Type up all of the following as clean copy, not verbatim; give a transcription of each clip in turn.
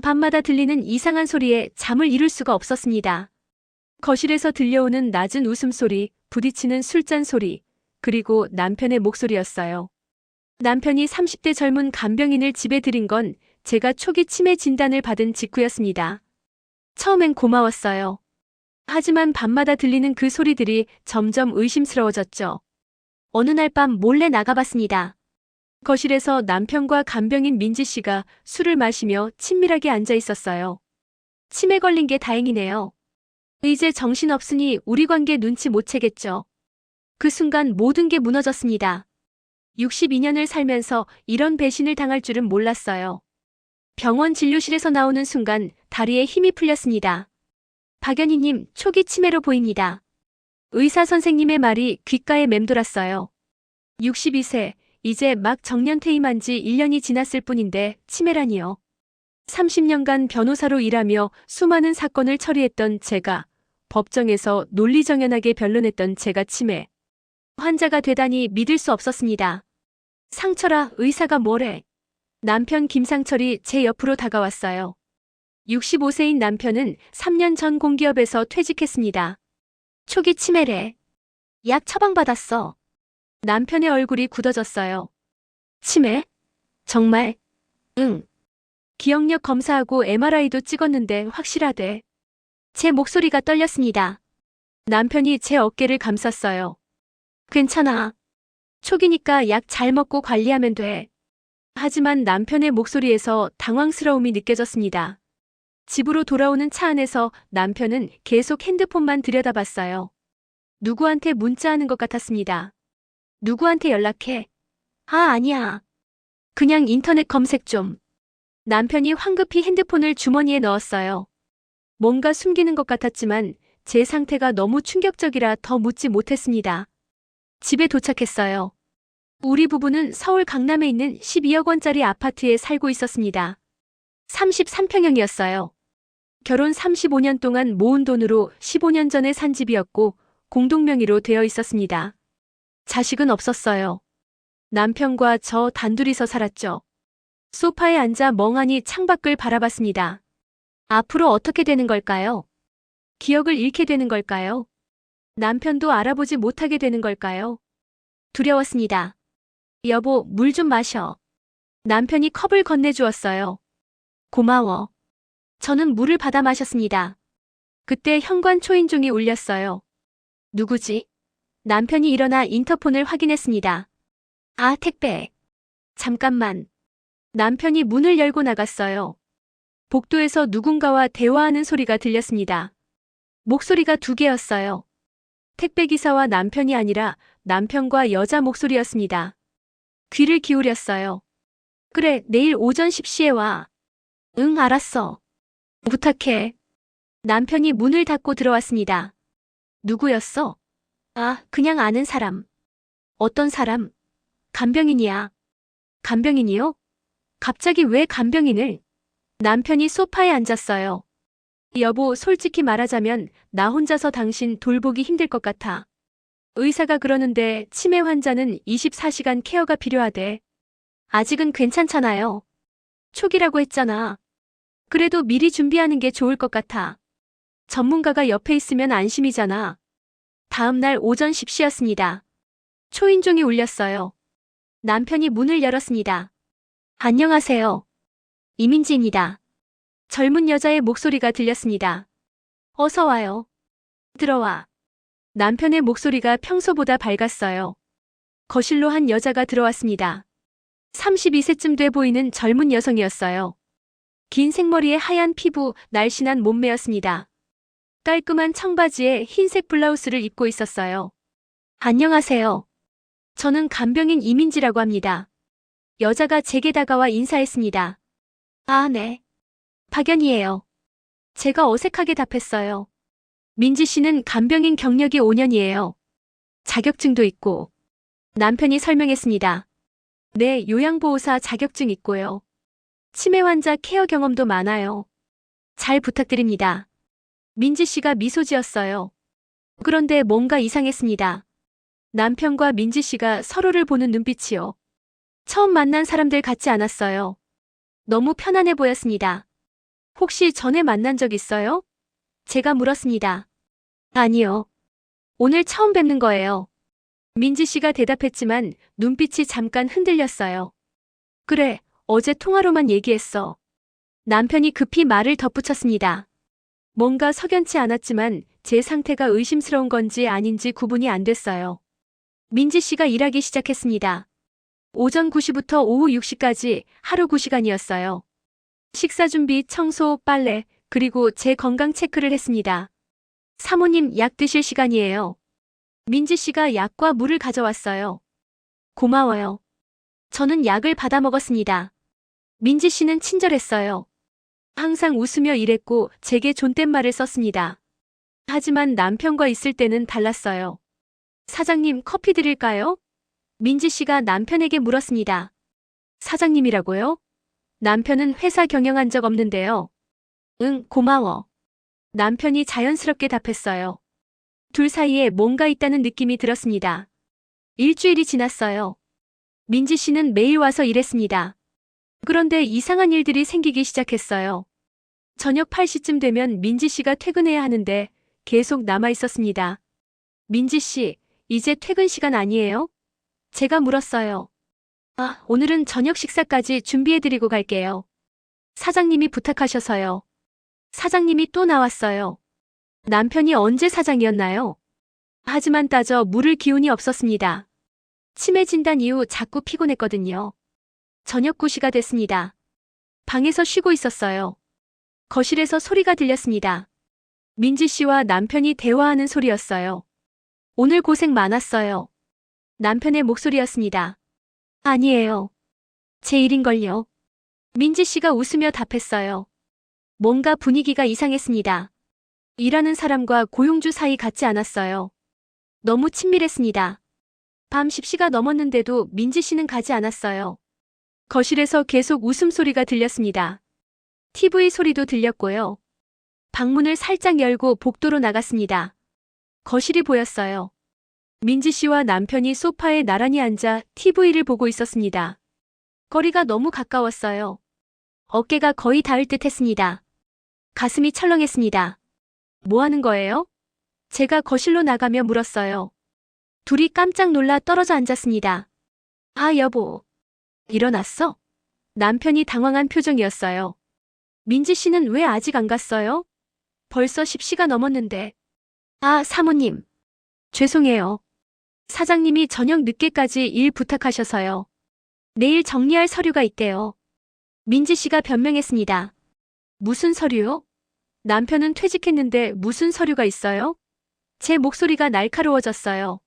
밤마다 들리는 이상한 소리에 잠을 이룰 수가 없었습니다. 거실에서 들려오는 낮은 웃음소리, 부딪히는 술잔 소리, 그리고 남편의 목소리였어요. 남편이 30대 젊은 간병인을 집에 들인 건 제가 초기 치매 진단을 받은 직후였습니다. 처음엔 고마웠어요. 하지만 밤마다 들리는 그 소리들이 점점 의심스러워졌죠. 어느 날 밤 몰래 나가봤습니다. 거실에서 남편과 간병인 민지 씨가 술을 마시며 친밀하게 앉아 있었어요. 치매 걸린 게 다행이네요. 이제 정신없으니 우리 관계 눈치 못 채겠죠. 그 순간 모든 게 무너졌습니다. 62년을 살면서 이런 배신을 당할 줄은 몰랐어요. 병원 진료실에서 나오는 순간 다리에 힘이 풀렸습니다. 박연희님, 초기 치매로 보입니다. 의사 선생님의 말이 귓가에 맴돌았어요. 62세, 이제 막 정년 퇴임한 지 1년이 지났을 뿐인데 치매라니요. 30년간 변호사로 일하며 수많은 사건을 처리했던 제가, 법정에서 논리정연하게 변론했던 제가 치매. 환자가 되다니 믿을 수 없었습니다. 상철아, 의사가 뭐래? 남편 김상철이 제 옆으로 다가왔어요. 65세인 남편은 3년 전 공기업에서 퇴직했습니다. 초기 치매래. 약 처방받았어. 남편의 얼굴이 굳어졌어요. 치매? 정말? 응. 기억력 검사하고 MRI도 찍었는데 확실하대. 제 목소리가 떨렸습니다. 남편이 제 어깨를 감쌌어요. 괜찮아. 초기니까 약 잘 먹고 관리하면 돼. 하지만 남편의 목소리에서 당황스러움이 느껴졌습니다. 집으로 돌아오는 차 안에서 남편은 계속 핸드폰만 들여다봤어요. 누구한테 문자하는 것 같았습니다. 누구한테 연락해? 아니야. 그냥 인터넷 검색 좀. 남편이 황급히 핸드폰을 주머니에 넣었어요. 뭔가 숨기는 것 같았지만 제 상태가 너무 충격적이라 더 묻지 못했습니다. 집에 도착했어요. 우리 부부는 서울 강남에 있는 12억 원짜리 아파트에 살고 있었습니다. 33평형이었어요. 결혼 35년 동안 모은 돈으로 15년 전에 산 집이었고 공동명의로 되어 있었습니다. 자식은 없었어요. 남편과 저 단둘이서 살았죠. 소파에 앉아 멍하니 창밖을 바라봤습니다. 앞으로 어떻게 되는 걸까요? 기억을 잃게 되는 걸까요? 남편도 알아보지 못하게 되는 걸까요? 두려웠습니다. 여보, 물 좀 마셔. 남편이 컵을 건네주었어요. 고마워. 저는 물을 받아 마셨습니다. 그때 현관 초인종이 울렸어요. 누구지? 남편이 일어나 인터폰을 확인했습니다. 아, 택배. 잠깐만. 남편이 문을 열고 나갔어요. 복도에서 누군가와 대화하는 소리가 들렸습니다. 목소리가 두 개였어요. 택배기사와 남편이 아니라 남편과 여자 목소리였습니다. 귀를 기울였어요. 그래, 내일 오전 10시에 와. 응, 알았어. 부탁해. 남편이 문을 닫고 들어왔습니다. 누구였어? 아, 그냥 아는 사람. 어떤 사람? 간병인이야. 간병인이요? 갑자기 왜 간병인을? 남편이 소파에 앉았어요. 여보, 솔직히 말하자면 나 혼자서 당신 돌보기 힘들 것 같아. 의사가 그러는데 치매 환자는 24시간 케어가 필요하대. 아직은 괜찮잖아요. 초기라고 했잖아. 그래도 미리 준비하는 게 좋을 것 같아. 전문가가 옆에 있으면 안심이잖아. 다음 날 오전 10시였습니다. 초인종이 울렸어요. 남편이 문을 열었습니다. 안녕하세요. 이민지입니다. 젊은 여자의 목소리가 들렸습니다. 어서 와요. 들어와. 남편의 목소리가 평소보다 밝았어요. 거실로 한 여자가 들어왔습니다. 32세쯤 돼 보이는 젊은 여성이었어요. 긴 생머리에 하얀 피부, 날씬한 몸매였습니다. 깔끔한 청바지에 흰색 블라우스를 입고 있었어요. 안녕하세요. 저는 간병인 이민지라고 합니다. 여자가 제게 다가와 인사했습니다. 아, 네. 박연희예요. 제가 어색하게 답했어요. 민지 씨는 간병인 경력이 5년이에요. 자격증도 있고. 남편이 설명했습니다. 네, 요양보호사 자격증 있고요. 치매 환자 케어 경험도 많아요. 잘 부탁드립니다. 민지 씨가 미소 지었어요. 그런데 뭔가 이상했습니다. 남편과 민지 씨가 서로를 보는 눈빛이요. 처음 만난 사람들 같지 않았어요. 너무 편안해 보였습니다. 혹시 전에 만난 적 있어요? 제가 물었습니다. 아니요. 오늘 처음 뵙는 거예요. 민지 씨가 대답했지만 눈빛이 잠깐 흔들렸어요. 그래, 어제 통화로만 얘기했어. 남편이 급히 말을 덧붙였습니다. 뭔가 석연치 않았지만 제 상태가 의심스러운 건지 아닌지 구분이 안 됐어요. 민지 씨가 일하기 시작했습니다. 오전 9시부터 오후 6시까지 하루 9시간이었어요. 식사 준비, 청소, 빨래, 그리고 제 건강 체크를 했습니다. 사모님, 약 드실 시간이에요. 민지 씨가 약과 물을 가져왔어요. 고마워요. 저는 약을 받아 먹었습니다. 민지 씨는 친절했어요. 항상 웃으며 일했고 제게 존댓말을 썼습니다. 하지만 남편과 있을 때는 달랐어요. 사장님, 커피 드릴까요? 민지 씨가 남편에게 물었습니다. 사장님이라고요? 남편은 회사 경영한 적 없는데요. 응, 고마워. 남편이 자연스럽게 답했어요. 둘 사이에 뭔가 있다는 느낌이 들었습니다. 일주일이 지났어요. 민지 씨는 매일 와서 일했습니다. 그런데 이상한 일들이 생기기 시작했어요. 저녁 8시쯤 되면 민지 씨가 퇴근해야 하는데 계속 남아 있었습니다. 민지 씨, 이제 퇴근 시간 아니에요? 제가 물었어요. 아, 오늘은 저녁 식사까지 준비해드리고 갈게요. 사장님이 부탁하셔서요. 사장님이 또 나왔어요. 남편이 언제 사장이었나요? 하지만 따져 물을 기운이 없었습니다. 치매 진단 이후 자꾸 피곤했거든요. 저녁 9시가 됐습니다. 방에서 쉬고 있었어요. 거실에서 소리가 들렸습니다. 민지 씨와 남편이 대화하는 소리였어요. 오늘 고생 많았어요. 남편의 목소리였습니다. 아니에요. 제 일인걸요. 민지 씨가 웃으며 답했어요. 뭔가 분위기가 이상했습니다. 일하는 사람과 고용주 사이 같지 않았어요. 너무 친밀했습니다. 밤 10시가 넘었는데도 민지 씨는 가지 않았어요. 거실에서 계속 웃음소리가 들렸습니다. TV 소리도 들렸고요. 방문을 살짝 열고 복도로 나갔습니다. 거실이 보였어요. 민지 씨와 남편이 소파에 나란히 앉아 TV를 보고 있었습니다. 거리가 너무 가까웠어요. 어깨가 거의 닿을 듯 했습니다. 가슴이 철렁했습니다. 뭐 하는 거예요? 제가 거실로 나가며 물었어요. 둘이 깜짝 놀라 떨어져 앉았습니다. 아, 여보. 일어났어? 남편이 당황한 표정이었어요. 민지 씨는 왜 아직 안 갔어요? 벌써 10시가 넘었는데. 아, 사모님. 죄송해요. 사장님이 저녁 늦게까지 일 부탁하셔서요. 내일 정리할 서류가 있대요. 민지 씨가 변명했습니다. 무슨 서류요? 남편은 퇴직했는데 무슨 서류가 있어요? 제 목소리가 날카로워졌어요.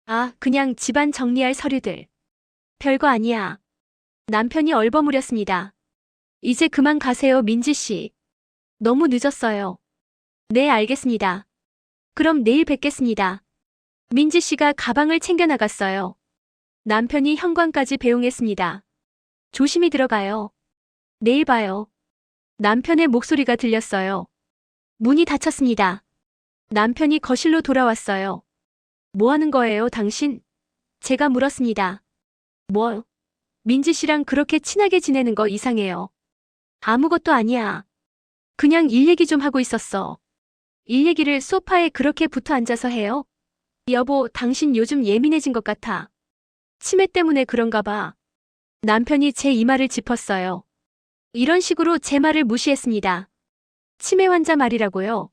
아, 그냥 집안 정리할 서류들. 별거 아니야. 남편이 얼버무렸습니다. 이제 그만 가세요, 민지 씨. 너무 늦었어요. 네, 알겠습니다. 그럼 내일 뵙겠습니다. 민지 씨가 가방을 챙겨 나갔어요. 남편이 현관까지 배웅했습니다. 조심히 들어가요. 내일 봐요. 남편의 목소리가 들렸어요. 문이 닫혔습니다. 남편이 거실로 돌아왔어요. 뭐 하는 거예요, 당신? 제가 물었습니다. 뭐? 민지 씨랑 그렇게 친하게 지내는 거 이상해요. 아무것도 아니야. 그냥 일 얘기 좀 하고 있었어. 일 얘기를 소파에 그렇게 붙어 앉아서 해요? 여보, 당신 요즘 예민해진 것 같아. 치매 때문에 그런가 봐. 남편이 제 이마를 짚었어요. 이런 식으로 제 말을 무시했습니다. 치매 환자 말이라고요.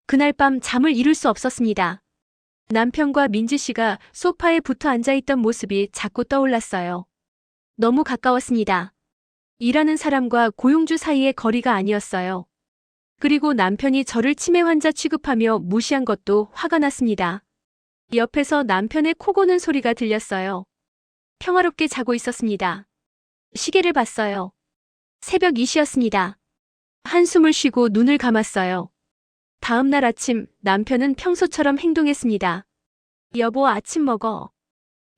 그날 밤 잠을 이룰 수 없었습니다. 남편과 민지 씨가 소파에 붙어 앉아있던 모습이 자꾸 떠올랐어요. 너무 가까웠습니다. 일하는 사람과 고용주 사이의 거리가 아니었어요. 그리고 남편이 저를 치매 환자 취급하며 무시한 것도 화가 났습니다. 옆에서 남편의 코 고는 소리가 들렸어요. 평화롭게 자고 있었습니다. 시계를 봤어요. 새벽 2시였습니다. 한숨을 쉬고 눈을 감았어요. 다음 날 아침 남편은 평소처럼 행동했습니다. 여보, 아침 먹어.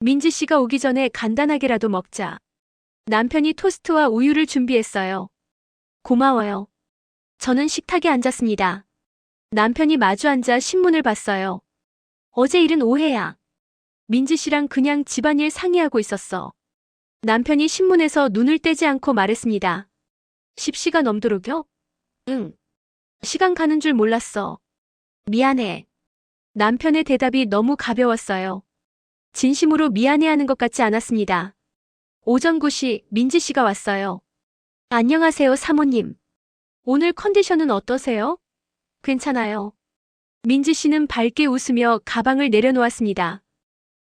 민지 씨가 오기 전에 간단하게라도 먹자. 남편이 토스트와 우유를 준비했어요. 고마워요. 저는 식탁에 앉았습니다. 남편이 마주 앉아 신문을 봤어요. 어제 일은 오해야. 민지 씨랑 그냥 집안일 상의하고 있었어. 남편이 신문에서 눈을 떼지 않고 말했습니다. 10시가 넘도록요? 응. 시간 가는 줄 몰랐어. 미안해. 남편의 대답이 너무 가벼웠어요. 진심으로 미안해하는 것 같지 않았습니다. 오전 9시 민지 씨가 왔어요. 안녕하세요, 사모님. 오늘 컨디션은 어떠세요? 괜찮아요. 민지 씨는 밝게 웃으며 가방을 내려놓았습니다.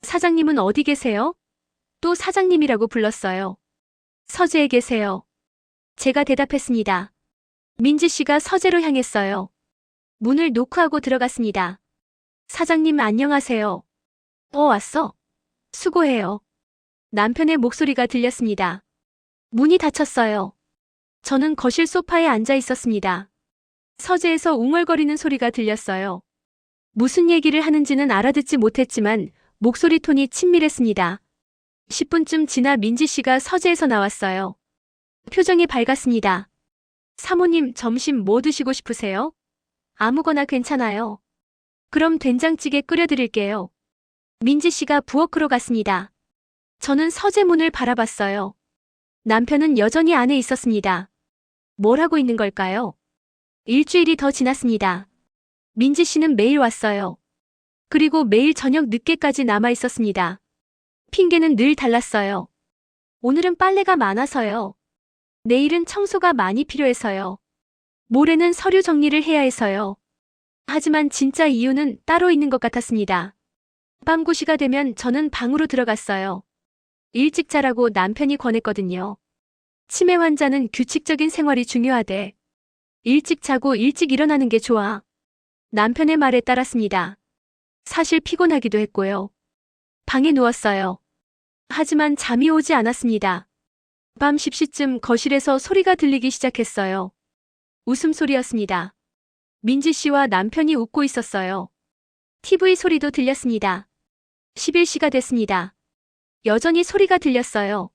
사장님은 어디 계세요? 또 사장님이라고 불렀어요. 서재에 계세요. 제가 대답했습니다. 민지 씨가 서재로 향했어요. 문을 노크하고 들어갔습니다. 사장님 안녕하세요. 왔어. 수고해요. 남편의 목소리가 들렸습니다. 문이 닫혔어요. 저는 거실 소파에 앉아 있었습니다. 서재에서 웅얼거리는 소리가 들렸어요. 무슨 얘기를 하는지는 알아듣지 못했지만 목소리 톤이 친밀했습니다. 10분쯤 지나 민지 씨가 서재에서 나왔어요. 표정이 밝았습니다. 사모님, 점심 뭐 드시고 싶으세요? 아무거나 괜찮아요. 그럼 된장찌개 끓여드릴게요. 민지 씨가 부엌으로 갔습니다. 저는 서재 문을 바라봤어요. 남편은 여전히 안에 있었습니다. 뭘 하고 있는 걸까요? 일주일이 더 지났습니다. 민지 씨는 매일 왔어요. 그리고 매일 저녁 늦게까지 남아 있었습니다. 핑계는 늘 달랐어요. 오늘은 빨래가 많아서요. 내일은 청소가 많이 필요해서요. 모레는 서류 정리를 해야 해서요. 하지만 진짜 이유는 따로 있는 것 같았습니다. 밤 9시가 되면 저는 방으로 들어갔어요. 일찍 자라고 남편이 권했거든요. 치매 환자는 규칙적인 생활이 중요하대. 일찍 자고 일찍 일어나는 게 좋아. 남편의 말에 따랐습니다. 사실 피곤하기도 했고요. 방에 누웠어요. 하지만 잠이 오지 않았습니다. 밤 10시쯤 거실에서 소리가 들리기 시작했어요. 웃음소리였습니다. 민지 씨와 남편이 웃고 있었어요. TV 소리도 들렸습니다. 11시가 됐습니다. 여전히 소리가 들렸어요.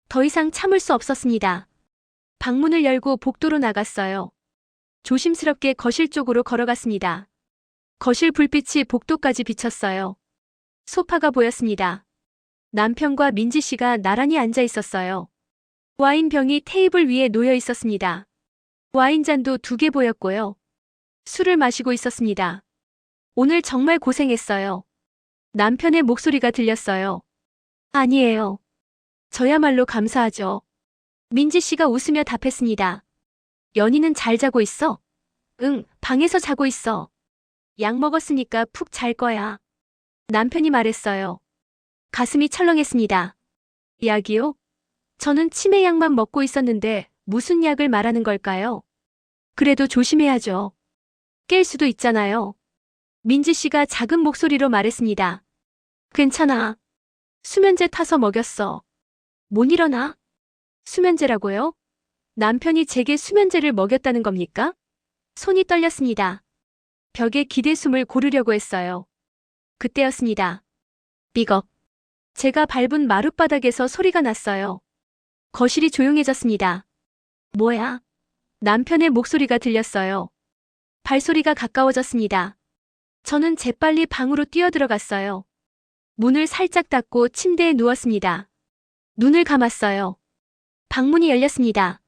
더 이상 참을 수 없었습니다. 방문을 열고 복도로 나갔어요. 조심스럽게 거실 쪽으로 걸어갔습니다. 거실 불빛이 복도까지 비쳤어요. 소파가 보였습니다. 남편과 민지 씨가 나란히 앉아 있었어요. 와인병이 테이블 위에 놓여 있었습니다. 와인잔도 2개 보였고요. 술을 마시고 있었습니다. 오늘 정말 고생했어요. 남편의 목소리가 들렸어요. 아니에요. 저야말로 감사하죠. 민지 씨가 웃으며 답했습니다. 연희는 잘 자고 있어? 응, 방에서 자고 있어. 약 먹었으니까 푹 잘 거야. 남편이 말했어요. 가슴이 철렁했습니다. 약이요? 저는 치매약만 먹고 있었는데 무슨 약을 말하는 걸까요? 그래도 조심해야죠. 깰 수도 있잖아요. 민지 씨가 작은 목소리로 말했습니다. 괜찮아. 수면제 타서 먹였어. 못 일어나? 수면제라고요? 남편이 제게 수면제를 먹였다는 겁니까? 손이 떨렸습니다. 벽에 기대 숨을 고르려고 했어요. 그때였습니다. 삐걱. 제가 밟은 마룻바닥에서 소리가 났어요. 거실이 조용해졌습니다. 뭐야? 남편의 목소리가 들렸어요. 발소리가 가까워졌습니다. 저는 재빨리 방으로 뛰어들어갔어요. 문을 살짝 닫고 침대에 누웠습니다. 눈을 감았어요. 방문이 열렸습니다.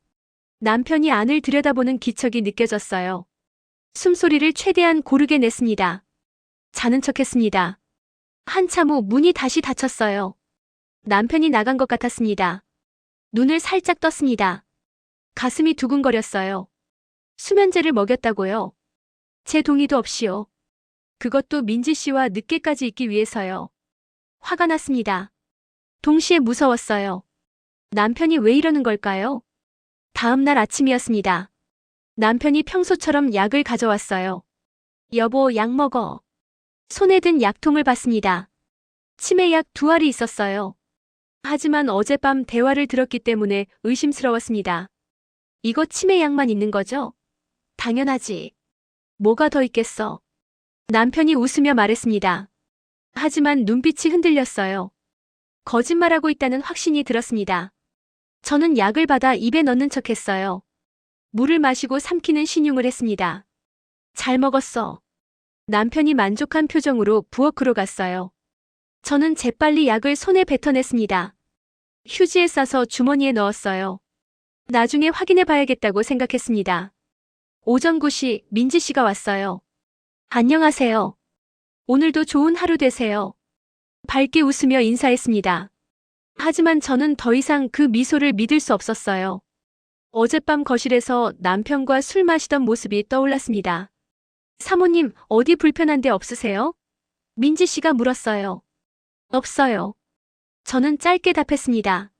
남편이 안을 들여다보는 기척이 느껴졌어요. 숨소리를 최대한 고르게 냈습니다. 자는 척했습니다. 한참 후 문이 다시 닫혔어요. 남편이 나간 것 같았습니다. 눈을 살짝 떴습니다. 가슴이 두근거렸어요. 수면제를 먹였다고요? 제 동의도 없이요. 그것도 민지 씨와 늦게까지 있기 위해서요. 화가 났습니다. 동시에 무서웠어요. 남편이 왜 이러는 걸까요? 다음 날 아침이었습니다. 남편이 평소처럼 약을 가져왔어요. 여보, 약 먹어. 손에 든 약통을 봤습니다. 치매약 2알이 있었어요. 하지만 어젯밤 대화를 들었기 때문에 의심스러웠습니다. 이거 치매약만 있는 거죠? 당연하지. 뭐가 더 있겠어? 남편이 웃으며 말했습니다. 하지만 눈빛이 흔들렸어요. 거짓말하고 있다는 확신이 들었습니다. 저는 약을 받아 입에 넣는 척했어요. 물을 마시고 삼키는 신용을 했습니다. 잘 먹었어. 남편이 만족한 표정으로 부엌으로 갔어요. 저는 재빨리 약을 손에 뱉어냈습니다. 휴지에 싸서 주머니에 넣었어요. 나중에 확인해 봐야겠다고 생각했습니다. 오전 9시 민지 씨가 왔어요. 안녕하세요. 오늘도 좋은 하루 되세요. 밝게 웃으며 인사했습니다. 하지만 저는 더 이상 그 미소를 믿을 수 없었어요. 어젯밤 거실에서 남편과 술 마시던 모습이 떠올랐습니다. 사모님, 어디 불편한 데 없으세요? 민지 씨가 물었어요. 없어요. 저는 짧게 답했습니다.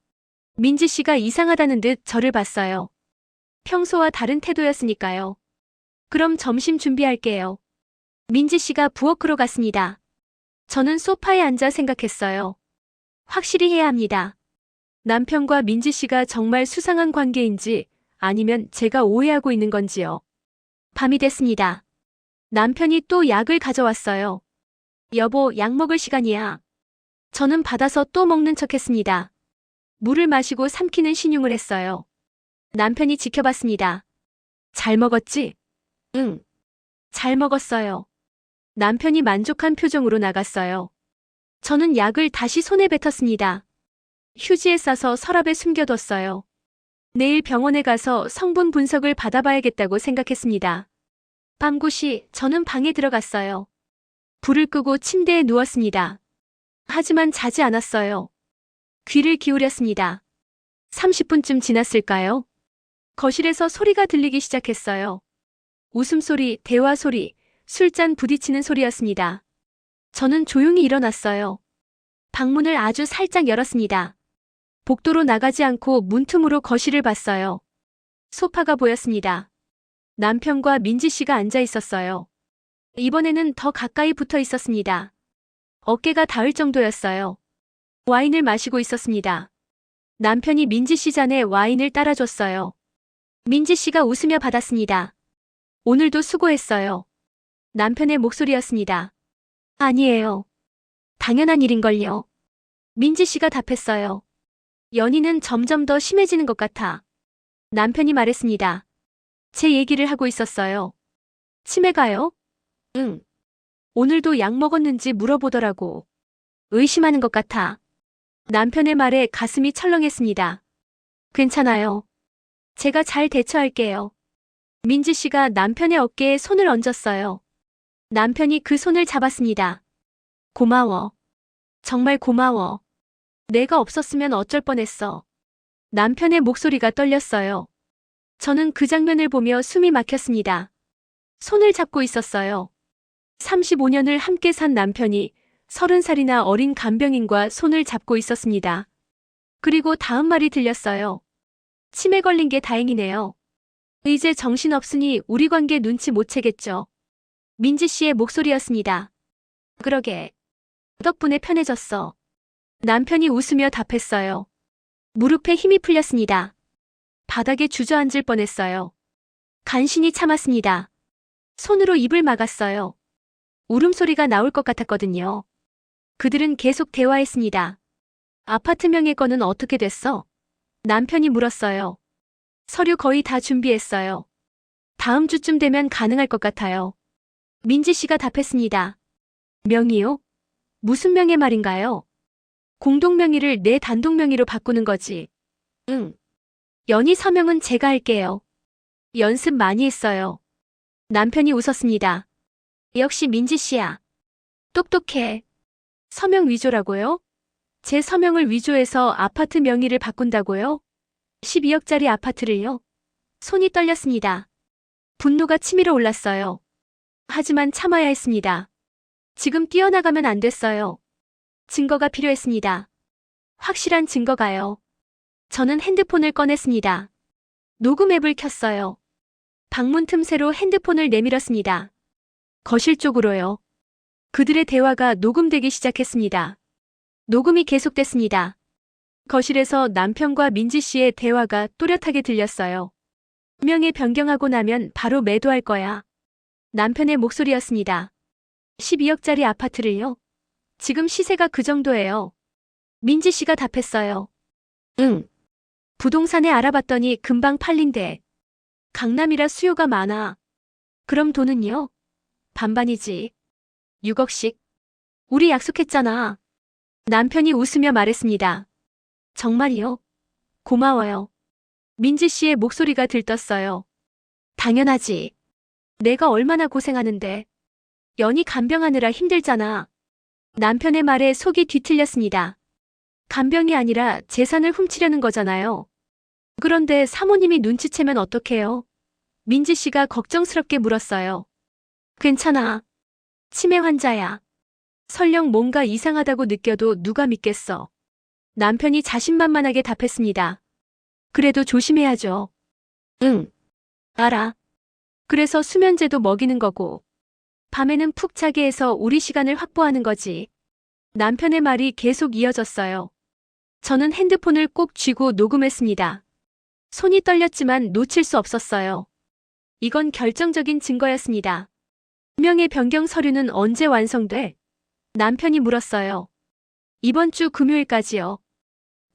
민지 씨가 이상하다는 듯 저를 봤어요. 평소와 다른 태도였으니까요. 그럼 점심 준비할게요. 민지 씨가 부엌으로 갔습니다. 저는 소파에 앉아 생각했어요. 확실히 해야 합니다. 남편과 민지 씨가 정말 수상한 관계인지 아니면 제가 오해하고 있는 건지요. 밤이 됐습니다. 남편이 또 약을 가져왔어요. 여보, 약 먹을 시간이야. 저는 받아서 또 먹는 척했습니다. 물을 마시고 삼키는 신용을 했어요. 남편이 지켜봤습니다. 잘 먹었지? 응. 잘 먹었어요. 남편이 만족한 표정으로 나갔어요. 저는 약을 다시 손에 뱉었습니다. 휴지에 싸서 서랍에 숨겨뒀어요. 내일 병원에 가서 성분 분석을 받아봐야겠다고 생각했습니다. 밤 9시 저는 방에 들어갔어요. 불을 끄고 침대에 누웠습니다. 하지만 자지 않았어요. 귀를 기울였습니다. 30분쯤 지났을까요? 거실에서 소리가 들리기 시작했어요. 웃음소리, 대화소리, 술잔 부딪히는 소리였습니다. 저는 조용히 일어났어요. 방문을 아주 살짝 열었습니다. 복도로 나가지 않고 문틈으로 거실을 봤어요. 소파가 보였습니다. 남편과 민지 씨가 앉아 있었어요. 이번에는 더 가까이 붙어 있었습니다. 어깨가 닿을 정도였어요. 와인을 마시고 있었습니다. 남편이 민지 씨 잔에 와인을 따라줬어요. 민지 씨가 웃으며 받았습니다. 오늘도 수고했어요. 남편의 목소리였습니다. 아니에요. 당연한 일인걸요. 민지 씨가 답했어요. 연인은 점점 더 심해지는 것 같아. 남편이 말했습니다. 제 얘기를 하고 있었어요. 치매가요? 응. 오늘도 약 먹었는지 물어보더라고. 의심하는 것 같아. 남편의 말에 가슴이 철렁했습니다. 괜찮아요. 제가 잘 대처할게요. 민지 씨가 남편의 어깨에 손을 얹었어요. 남편이 그 손을 잡았습니다. 고마워. 정말 고마워. 내가 없었으면 어쩔 뻔했어. 남편의 목소리가 떨렸어요. 저는 그 장면을 보며 숨이 막혔습니다. 손을 잡고 있었어요. 35년을 함께 산 남편이 30살이나 어린 간병인과 손을 잡고 있었습니다. 그리고 다음 말이 들렸어요. 치매 걸린 게 다행이네요. 이제 정신없으니 우리 관계 눈치 못 채겠죠. 민지 씨의 목소리였습니다. 그러게. 덕분에 편해졌어. 남편이 웃으며 답했어요. 무릎에 힘이 풀렸습니다. 바닥에 주저앉을 뻔했어요. 간신히 참았습니다. 손으로 입을 막았어요. 울음소리가 나올 것 같았거든요. 그들은 계속 대화했습니다. 아파트 명의권은 어떻게 됐어? 남편이 물었어요. 서류 거의 다 준비했어요. 다음 주쯤 되면 가능할 것 같아요. 민지 씨가 답했습니다. 명의요? 무슨 명의 말인가요? 공동명의를 내 단독명의로 바꾸는 거지. 응. 연희 서명은 제가 할게요. 연습 많이 했어요. 남편이 웃었습니다. 역시 민지 씨야. 똑똑해. 서명 위조라고요? 제 서명을 위조해서 아파트 명의를 바꾼다고요? 12억짜리 아파트를요? 손이 떨렸습니다. 분노가 치밀어 올랐어요. 하지만 참아야 했습니다. 지금 뛰어나가면 안 됐어요. 증거가 필요했습니다. 확실한 증거가요. 저는 핸드폰을 꺼냈습니다. 녹음 앱을 켰어요. 방문 틈새로 핸드폰을 내밀었습니다. 거실 쪽으로요. 그들의 대화가 녹음되기 시작했습니다. 녹음이 계속됐습니다. 거실에서 남편과 민지 씨의 대화가 또렷하게 들렸어요. 명예 변경하고 나면 바로 매도할 거야. 남편의 목소리였습니다. 12억짜리 아파트를요? 지금 시세가 그 정도예요. 민지 씨가 답했어요. 응. 부동산에 알아봤더니 금방 팔린대. 강남이라 수요가 많아. 그럼 돈은요? 반반이지. 6억씩. 우리 약속했잖아. 남편이 웃으며 말했습니다. 정말이요? 고마워요. 민지 씨의 목소리가 들떴어요. 당연하지. 내가 얼마나 고생하는데. 연희 간병하느라 힘들잖아. 남편의 말에 속이 뒤틀렸습니다. 간병이 아니라 재산을 훔치려는 거잖아요. 그런데 사모님이 눈치채면 어떡해요? 민지 씨가 걱정스럽게 물었어요. 괜찮아. 치매 환자야. 설령 뭔가 이상하다고 느껴도 누가 믿겠어. 남편이 자신만만하게 답했습니다. 그래도 조심해야죠. 응. 알아. 그래서 수면제도 먹이는 거고. 밤에는 푹 자게 해서 우리 시간을 확보하는 거지. 남편의 말이 계속 이어졌어요. 저는 핸드폰을 꼭 쥐고 녹음했습니다. 손이 떨렸지만 놓칠 수 없었어요. 이건 결정적인 증거였습니다. 명의 변경 서류는 언제 완성돼? 남편이 물었어요. 이번 주 금요일까지요.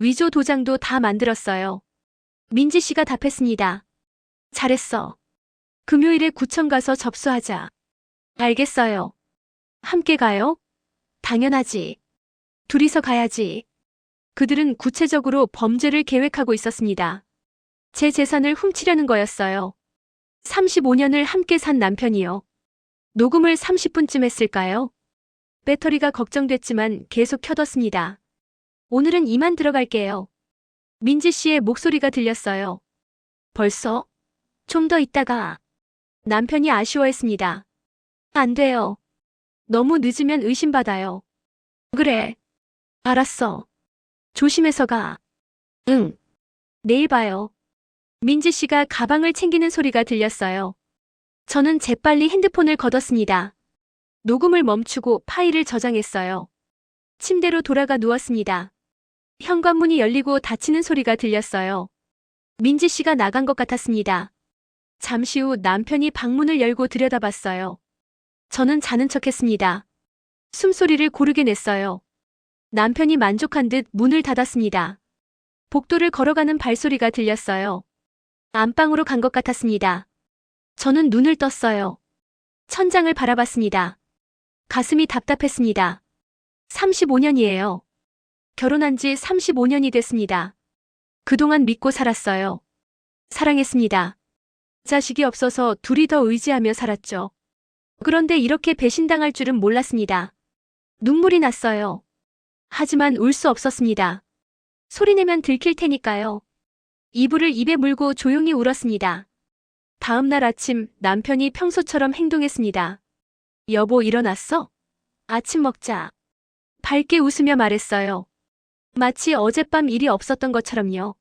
위조 도장도 다 만들었어요. 민지 씨가 답했습니다. 잘했어. 금요일에 구청 가서 접수하자. 알겠어요. 함께 가요? 당연하지. 둘이서 가야지. 그들은 구체적으로 범죄를 계획하고 있었습니다. 제 재산을 훔치려는 거였어요. 35년을 함께 산 남편이요. 녹음을 30분쯤 했을까요? 배터리가 걱정됐지만 계속 켜뒀습니다. 오늘은 이만 들어갈게요. 민지 씨의 목소리가 들렸어요. 벌써? 좀 더 있다가. 남편이 아쉬워했습니다. 안 돼요. 너무 늦으면 의심받아요. 그래. 알았어. 조심해서 가. 응. 내일 봐요. 민지 씨가 가방을 챙기는 소리가 들렸어요. 저는 재빨리 핸드폰을 걷었습니다. 녹음을 멈추고 파일을 저장했어요. 침대로 돌아가 누웠습니다. 현관문이 열리고 닫히는 소리가 들렸어요. 민지 씨가 나간 것 같았습니다. 잠시 후 남편이 방문을 열고 들여다봤어요. 저는 자는 척했습니다. 숨소리를 고르게 냈어요. 남편이 만족한 듯 문을 닫았습니다. 복도를 걸어가는 발소리가 들렸어요. 안방으로 간 것 같았습니다. 저는 눈을 떴어요. 천장을 바라봤습니다. 가슴이 답답했습니다. 35년이에요. 결혼한 지 35년이 됐습니다. 그동안 믿고 살았어요. 사랑했습니다. 자식이 없어서 둘이 더 의지하며 살았죠. 그런데 이렇게 배신당할 줄은 몰랐습니다. 눈물이 났어요. 하지만 울 수 없었습니다. 소리내면 들킬 테니까요. 이불을 입에 물고 조용히 울었습니다. 다음 날 아침 남편이 평소처럼 행동했습니다. 여보 일어났어? 아침 먹자. 밝게 웃으며 말했어요. 마치 어젯밤 일이 없었던 것처럼요.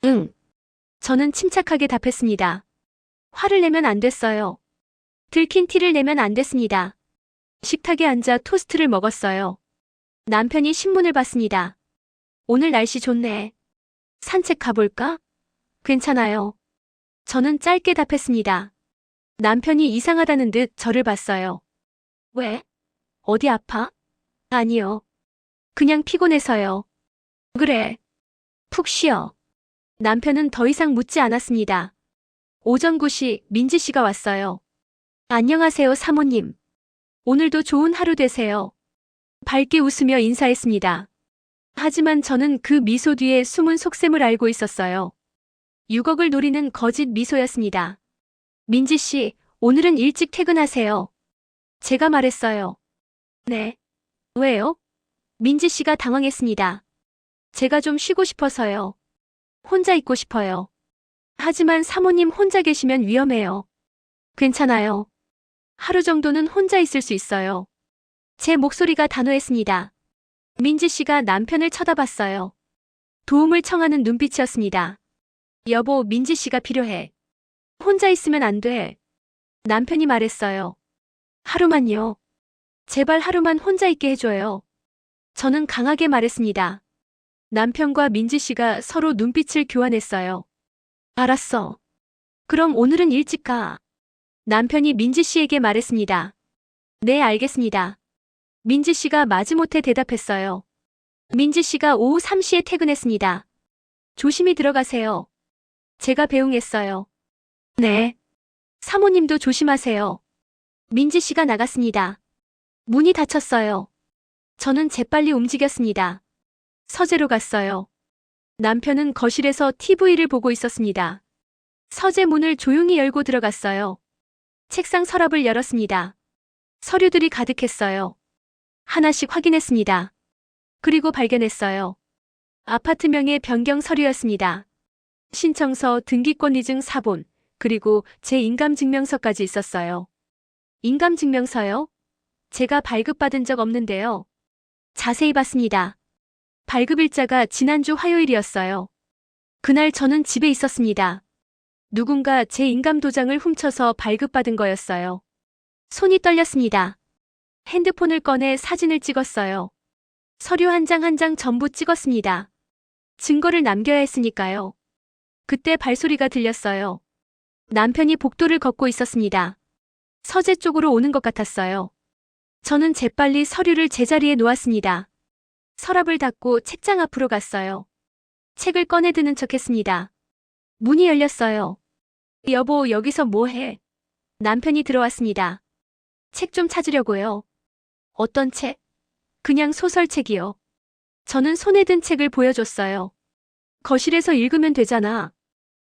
응. 저는 침착하게 답했습니다. 화를 내면 안 됐어요. 들킨 티를 내면 안 됐습니다. 식탁에 앉아 토스트를 먹었어요. 남편이 신문을 봤습니다. 오늘 날씨 좋네. 산책 가볼까? 괜찮아요. 저는 짧게 답했습니다. 남편이 이상하다는 듯 저를 봤어요. 왜? 어디 아파? 아니요. 그냥 피곤해서요. 그래. 푹 쉬어. 남편은 더 이상 묻지 않았습니다. 오전 9시 민지 씨가 왔어요. 안녕하세요, 사모님. 오늘도 좋은 하루 되세요. 밝게 웃으며 인사했습니다. 하지만 저는 그 미소 뒤에 숨은 속셈을 알고 있었어요. 6억을 노리는 거짓 미소였습니다. 민지 씨, 오늘은 일찍 퇴근하세요. 제가 말했어요. 네. 왜요? 민지 씨가 당황했습니다. 제가 좀 쉬고 싶어서요. 혼자 있고 싶어요. 하지만 사모님 혼자 계시면 위험해요. 괜찮아요. 하루 정도는 혼자 있을 수 있어요. 제 목소리가 단호했습니다. 민지 씨가 남편을 쳐다봤어요. 도움을 청하는 눈빛이었습니다. 여보, 민지 씨가 필요해. 혼자 있으면 안 돼. 남편이 말했어요. 하루만요. 제발 하루만 혼자 있게 해줘요. 저는 강하게 말했습니다. 남편과 민지 씨가 서로 눈빛을 교환했어요. 알았어. 그럼 오늘은 일찍 가. 남편이 민지 씨에게 말했습니다. 네, 알겠습니다. 민지 씨가 마지못해 대답했어요. 민지 씨가 오후 3시에 퇴근했습니다. 조심히 들어가세요. 제가 배웅했어요. 네. 사모님도 조심하세요. 민지 씨가 나갔습니다. 문이 닫혔어요. 저는 재빨리 움직였습니다. 서재로 갔어요. 남편은 거실에서 TV를 보고 있었습니다. 서재 문을 조용히 열고 들어갔어요. 책상 서랍을 열었습니다. 서류들이 가득했어요. 하나씩 확인했습니다. 그리고 발견했어요. 아파트명의 변경 서류였습니다. 신청서, 등기권리증 사본, 그리고 제 인감증명서까지 있었어요. 인감증명서요? 제가 발급받은 적 없는데요. 자세히 봤습니다. 발급일자가 지난주 화요일이었어요. 그날 저는 집에 있었습니다. 누군가 제 인감도장을 훔쳐서 발급받은 거였어요. 손이 떨렸습니다. 핸드폰을 꺼내 사진을 찍었어요. 서류 한 장 한 장 전부 찍었습니다. 증거를 남겨야 했으니까요. 그때 발소리가 들렸어요. 남편이 복도를 걷고 있었습니다. 서재 쪽으로 오는 것 같았어요. 저는 재빨리 서류를 제자리에 놓았습니다. 서랍을 닫고 책장 앞으로 갔어요. 책을 꺼내드는 척했습니다. 문이 열렸어요. 여보, 여기서 뭐 해? 남편이 들어왔습니다. 책 좀 찾으려고요. 어떤 책? 그냥 소설책이요. 저는 손에 든 책을 보여줬어요. 거실에서 읽으면 되잖아.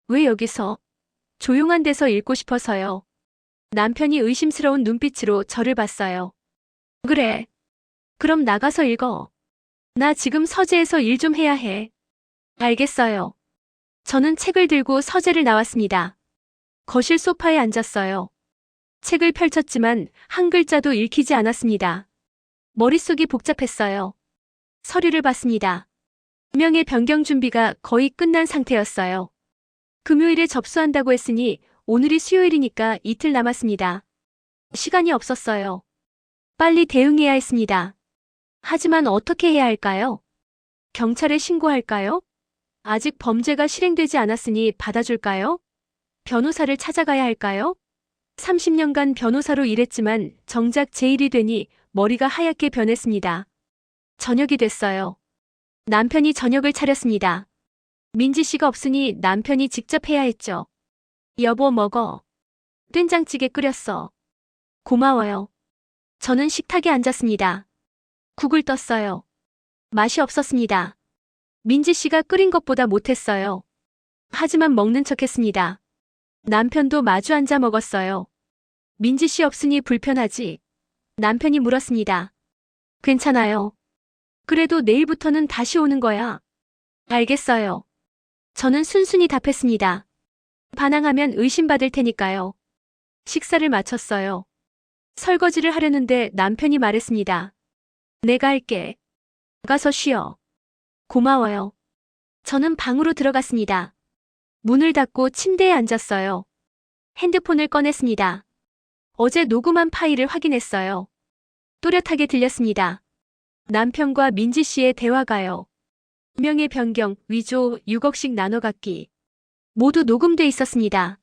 왜 여기서? 조용한 데서 읽고 싶어서요. 남편이 의심스러운 눈빛으로 저를 봤어요. 그래. 그럼 나가서 읽어. 나 지금 서재에서 일 좀 해야 해. 알겠어요. 저는 책을 들고 서재를 나왔습니다. 거실 소파에 앉았어요. 책을 펼쳤지만 한 글자도 읽히지 않았습니다. 머릿속이 복잡했어요. 서류를 봤습니다. 명의 변경 준비가 거의 끝난 상태였어요. 금요일에 접수한다고 했으니 오늘이 수요일이니까 이틀 남았습니다. 시간이 없었어요. 빨리 대응해야 했습니다. 하지만 어떻게 해야 할까요? 경찰에 신고할까요? 아직 범죄가 실행되지 않았으니 받아줄까요? 변호사를 찾아가야 할까요? 30년간 변호사로 일했지만 정작 제 일이 되니 머리가 하얗게 변했습니다. 저녁이 됐어요. 남편이 저녁을 차렸습니다. 민지 씨가 없으니 남편이 직접 해야 했죠. 여보, 먹어. 된장찌개 끓였어. 고마워요. 저는 식탁에 앉았습니다. 국을 떴어요. 맛이 없었습니다. 민지 씨가 끓인 것보다 못했어요. 하지만 먹는 척했습니다. 남편도 마주 앉아 먹었어요. 민지 씨 없으니 불편하지? 남편이 물었습니다. 괜찮아요. 그래도 내일부터는 다시 오는 거야. 알겠어요. 저는 순순히 답했습니다. 반항하면 의심받을 테니까요. 식사를 마쳤어요. 설거지를 하려는데 남편이 말했습니다. 내가 할게. 가서 쉬어. 고마워요. 저는 방으로 들어갔습니다. 문을 닫고 침대에 앉았어요. 핸드폰을 꺼냈습니다. 어제 녹음한 파일을 확인했어요. 또렷하게 들렸습니다. 남편과 민지 씨의 대화가요. 명의 변경, 위조, 6억씩 나눠 갖기. 모두 녹음돼 있었습니다.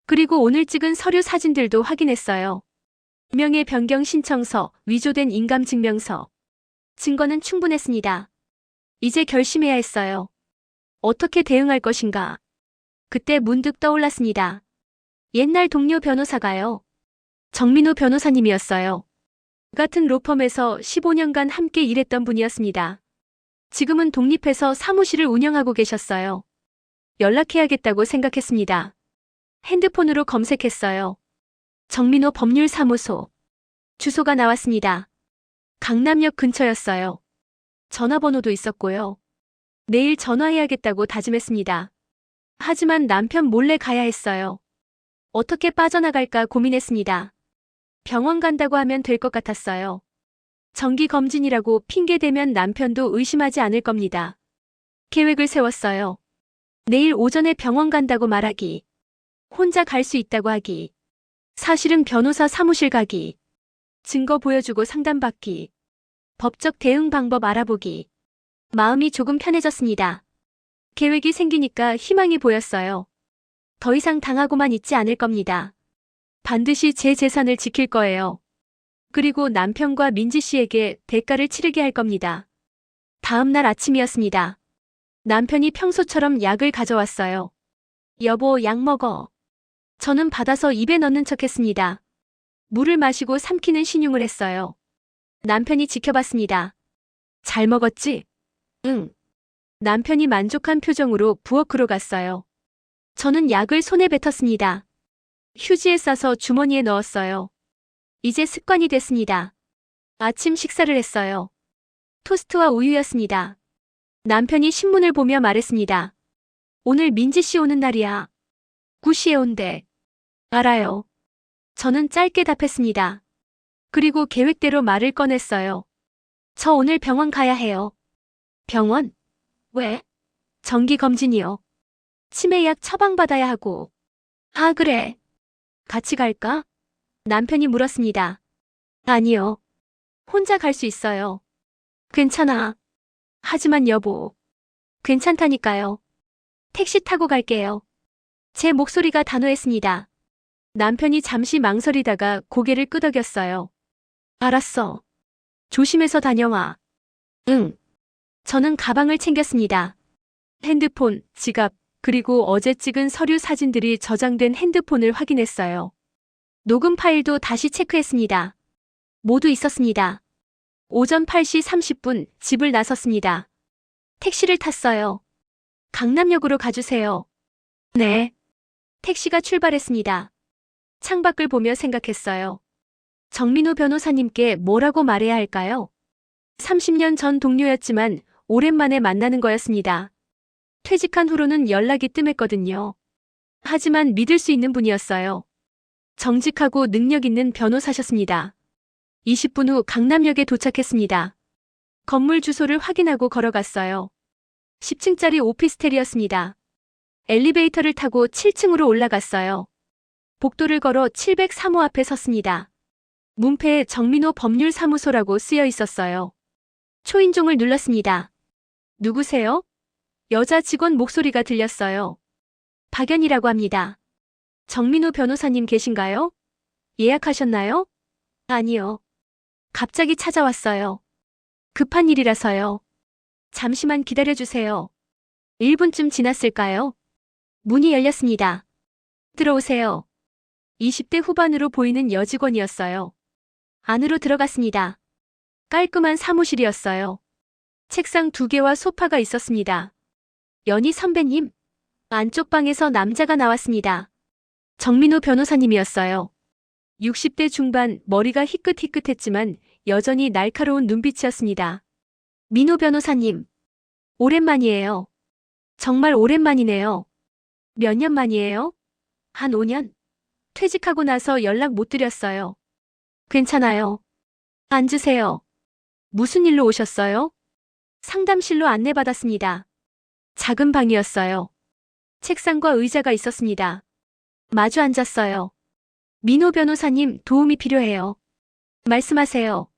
그리고 오늘 찍은 서류 사진들도 확인했어요. 명의 변경 신청서, 위조된 인감증명서. 증거는 충분했습니다. 이제 결심해야 했어요. 어떻게 대응할 것인가. 그때 문득 떠올랐습니다. 옛날 동료 변호사가요. 정민호 변호사님이었어요. 같은 로펌에서 15년간 함께 일했던 분이었습니다. 지금은 독립해서 사무실을 운영하고 계셨어요. 연락해야겠다고 생각했습니다. 핸드폰으로 검색했어요. 정민호 법률사무소. 주소가 나왔습니다. 강남역 근처였어요. 전화번호도 있었고요. 내일 전화해야겠다고 다짐했습니다. 하지만 남편 몰래 가야 했어요. 어떻게 빠져나갈까 고민했습니다. 병원 간다고 하면 될 것 같았어요. 정기검진이라고 핑계대면 남편도 의심하지 않을 겁니다. 계획을 세웠어요. 내일 오전에 병원 간다고 말하기. 혼자 갈 수 있다고 하기. 사실은 변호사 사무실 가기. 증거 보여주고 상담받기. 법적 대응 방법 알아보기. 마음이 조금 편해졌습니다. 계획이 생기니까 희망이 보였어요. 더 이상 당하고만 있지 않을 겁니다. 반드시 제 재산을 지킬 거예요. 그리고 남편과 민지 씨에게 대가를 치르게 할 겁니다. 다음 날 아침이었습니다. 남편이 평소처럼 약을 가져왔어요. 여보, 약 먹어. 저는 받아서 입에 넣는 척했습니다. 물을 마시고 삼키는 신용을 했어요. 남편이 지켜봤습니다. 잘 먹었지? 응. 남편이 만족한 표정으로 부엌으로 갔어요. 저는 약을 손에 뱉었습니다. 휴지에 싸서 주머니에 넣었어요. 이제 습관이 됐습니다. 아침 식사를 했어요. 토스트와 우유였습니다. 남편이 신문을 보며 말했습니다. 오늘 민지 씨 오는 날이야. 9시에 온대. 알아요. 저는 짧게 답했습니다. 그리고 계획대로 말을 꺼냈어요. 저 오늘 병원 가야 해요. 병원? 왜? 정기검진이요. 치매약 처방받아야 하고. 아, 그래. 같이 갈까? 남편이 물었습니다. 아니요. 혼자 갈 수 있어요. 괜찮아. 하지만 여보. 괜찮다니까요. 택시 타고 갈게요. 제 목소리가 단호했습니다. 남편이 잠시 망설이다가 고개를 끄덕였어요. 알았어. 조심해서 다녀와. 응. 저는 가방을 챙겼습니다. 핸드폰, 지갑, 그리고 어제 찍은 서류 사진들이 저장된 핸드폰을 확인했어요. 녹음 파일도 다시 체크했습니다. 모두 있었습니다. 오전 8시 30분 집을 나섰습니다. 택시를 탔어요. 강남역으로 가주세요. 네. 택시가 출발했습니다. 창밖을 보며 생각했어요. 정민호 변호사님께 뭐라고 말해야 할까요? 30년 전 동료였지만 오랜만에 만나는 거였습니다. 퇴직한 후로는 연락이 뜸했거든요. 하지만 믿을 수 있는 분이었어요. 정직하고 능력 있는 변호사셨습니다. 20분 후 강남역에 도착했습니다. 건물 주소를 확인하고 걸어갔어요. 10층짜리 오피스텔이었습니다. 엘리베이터를 타고 7층으로 올라갔어요. 복도를 걸어 703호 앞에 섰습니다. 문패에 정민호 법률사무소라고 쓰여 있었어요. 초인종을 눌렀습니다. 누구세요? 여자 직원 목소리가 들렸어요. 박연이라고 합니다. 정민호 변호사님 계신가요? 예약하셨나요? 아니요. 갑자기 찾아왔어요. 급한 일이라서요. 잠시만 기다려주세요. 1분쯤 지났을까요? 문이 열렸습니다. 들어오세요. 20대 후반으로 보이는 여직원이었어요. 안으로 들어갔습니다. 깔끔한 사무실이었어요. 책상 2개와 소파가 있었습니다. 연희 선배님, 안쪽 방에서 남자가 나왔습니다. 정민호 변호사님이었어요. 60대 중반, 머리가 희끗희끗했지만 여전히 날카로운 눈빛이었습니다. 민호 변호사님, 오랜만이에요. 정말 오랜만이네요. 몇 년 만이에요? 한 5년? 퇴직하고 나서 연락 못 드렸어요. 괜찮아요. 앉으세요. 무슨 일로 오셨어요? 상담실로 안내받았습니다. 작은 방이었어요. 책상과 의자가 있었습니다. 마주 앉았어요. 민호 변호사님, 도움이 필요해요. 말씀하세요.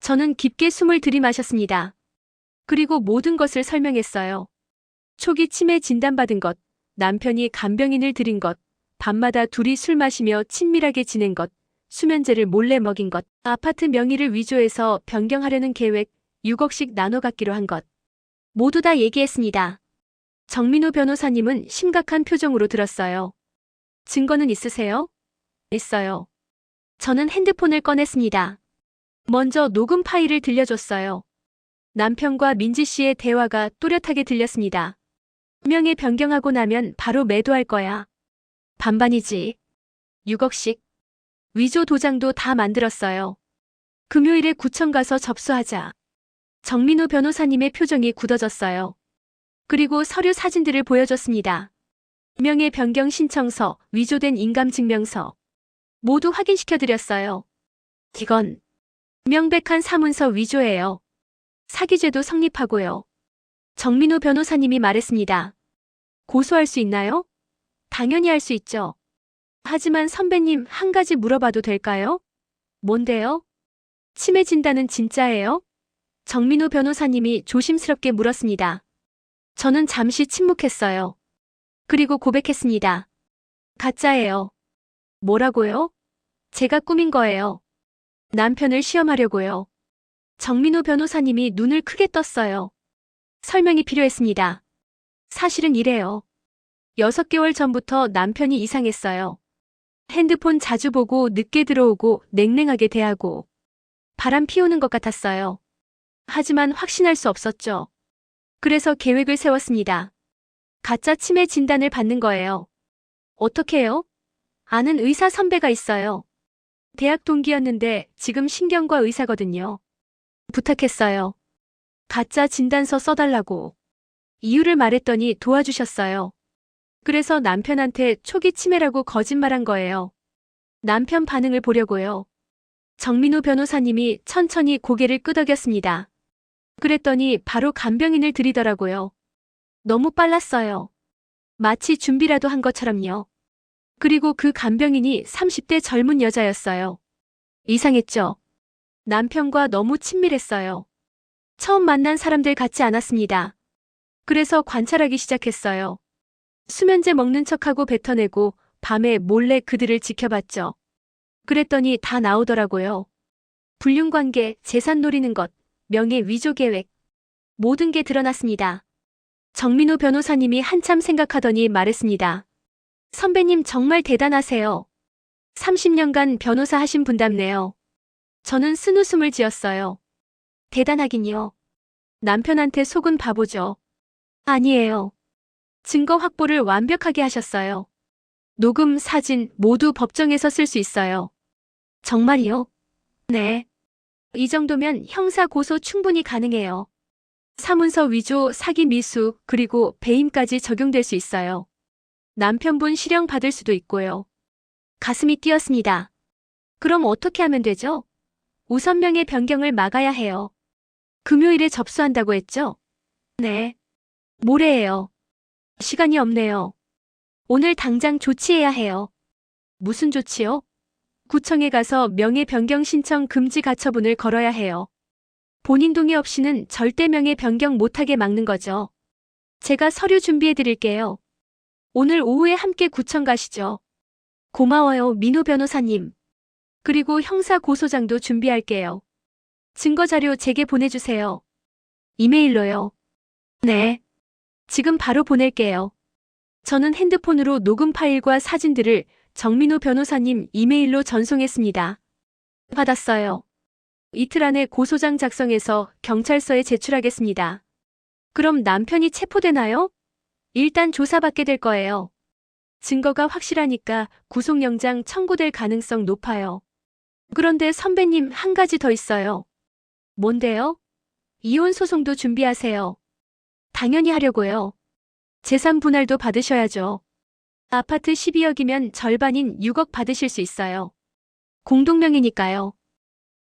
저는 깊게 숨을 들이마셨습니다. 그리고 모든 것을 설명했어요. 초기 치매 진단받은 것, 남편이 간병인을 들인 것, 밤마다 둘이 술 마시며 친밀하게 지낸 것, 수면제를 몰래 먹인 것, 아파트 명의를 위조해서 변경하려는 계획, 6억씩 나눠 갖기로 한 것. 모두 다 얘기했습니다. 정민호 변호사님은 심각한 표정으로 들었어요. 증거는 있으세요? 있어요. 저는 핸드폰을 꺼냈습니다. 먼저 녹음 파일을 들려줬어요. 남편과 민지 씨의 대화가 또렷하게 들렸습니다. 명예 변경하고 나면 바로 매도할 거야. 반반이지. 6억씩. 위조 도장도 다 만들었어요. 금요일에 구청 가서 접수하자. 정민호 변호사님의 표정이 굳어졌어요. 그리고 서류 사진들을 보여줬습니다. 명예 변경 신청서, 위조된 인감증명서. 모두 확인시켜드렸어요. 이건 명백한 사문서 위조예요. 사기죄도 성립하고요. 정민호 변호사님이 말했습니다. 고소할 수 있나요? 당연히 할 수 있죠. 하지만 선배님, 한 가지 물어봐도 될까요? 뭔데요? 치매 진단은 진짜예요? 정민호 변호사님이 조심스럽게 물었습니다. 저는 잠시 침묵했어요. 그리고 고백했습니다. 가짜예요. 뭐라고요? 제가 꾸민 거예요. 남편을 시험하려고요. 정민호 변호사님이 눈을 크게 떴어요. 설명이 필요했습니다. 사실은 이래요. 6개월 전부터 남편이 이상했어요. 핸드폰 자주 보고 늦게 들어오고 냉랭하게 대하고 바람 피우는 것 같았어요. 하지만 확신할 수 없었죠. 그래서 계획을 세웠습니다. 가짜 치매 진단을 받는 거예요. 어떻게 해요? 아는 의사 선배가 있어요. 대학 동기였는데 지금 신경과 의사거든요. 부탁했어요. 가짜 진단서 써달라고. 이유를 말했더니 도와주셨어요. 그래서 남편한테 초기 치매라고 거짓말한 거예요. 남편 반응을 보려고요. 정민우 변호사님이 천천히 고개를 끄덕였습니다. 그랬더니 바로 간병인을 들이더라고요. 너무 빨랐어요. 마치 준비라도 한 것처럼요. 그리고 그 간병인이 30대 젊은 여자였어요. 이상했죠? 남편과 너무 친밀했어요. 처음 만난 사람들 같지 않았습니다. 그래서 관찰하기 시작했어요. 수면제 먹는 척하고 뱉어내고 밤에 몰래 그들을 지켜봤죠. 그랬더니 다 나오더라고요. 불륜관계, 재산 노리는 것, 명예 위조 계획. 모든 게 드러났습니다. 정민우 변호사님이 한참 생각하더니 말했습니다. 선배님 정말 대단하세요. 30년간 변호사 하신 분답네요. 저는 쓴웃음을 지었어요. 대단하긴요. 남편한테 속은 바보죠. 아니에요. 증거 확보를 완벽하게 하셨어요. 녹음, 사진 모두 법정에서 쓸 수 있어요. 정말이요? 네. 이 정도면 형사 고소 충분히 가능해요. 사문서 위조, 사기 미수, 그리고 배임까지 적용될 수 있어요. 남편분 실형 받을 수도 있고요. 가슴이 뛰었습니다. 그럼 어떻게 하면 되죠? 우선 명예 변경을 막아야 해요. 금요일에 접수한다고 했죠? 네. 모레예요. 시간이 없네요. 오늘 당장 조치해야 해요. 무슨 조치요? 구청에 가서 명예 변경 신청 금지 가처분을 걸어야 해요. 본인 동의 없이는 절대 명예 변경 못하게 막는 거죠. 제가 서류 준비해 드릴게요. 오늘 오후에 함께 구청 가시죠. 고마워요, 민우 변호사님. 그리고 형사 고소장도 준비할게요. 증거자료 제게 보내주세요. 이메일로요. 네. 지금 바로 보낼게요. 저는 핸드폰으로 녹음 파일과 사진들을 정민우 변호사님 이메일로 전송했습니다. 받았어요. 이틀 안에 고소장 작성해서 경찰서에 제출하겠습니다. 그럼 남편이 체포되나요? 일단 조사받게 될 거예요. 증거가 확실하니까 구속영장 청구될 가능성 높아요. 그런데 선배님 한 가지 더 있어요. 뭔데요? 이혼 소송도 준비하세요. 당연히 하려고요. 재산 분할도 받으셔야죠. 아파트 12억이면 절반인 6억 받으실 수 있어요. 공동명의니까요.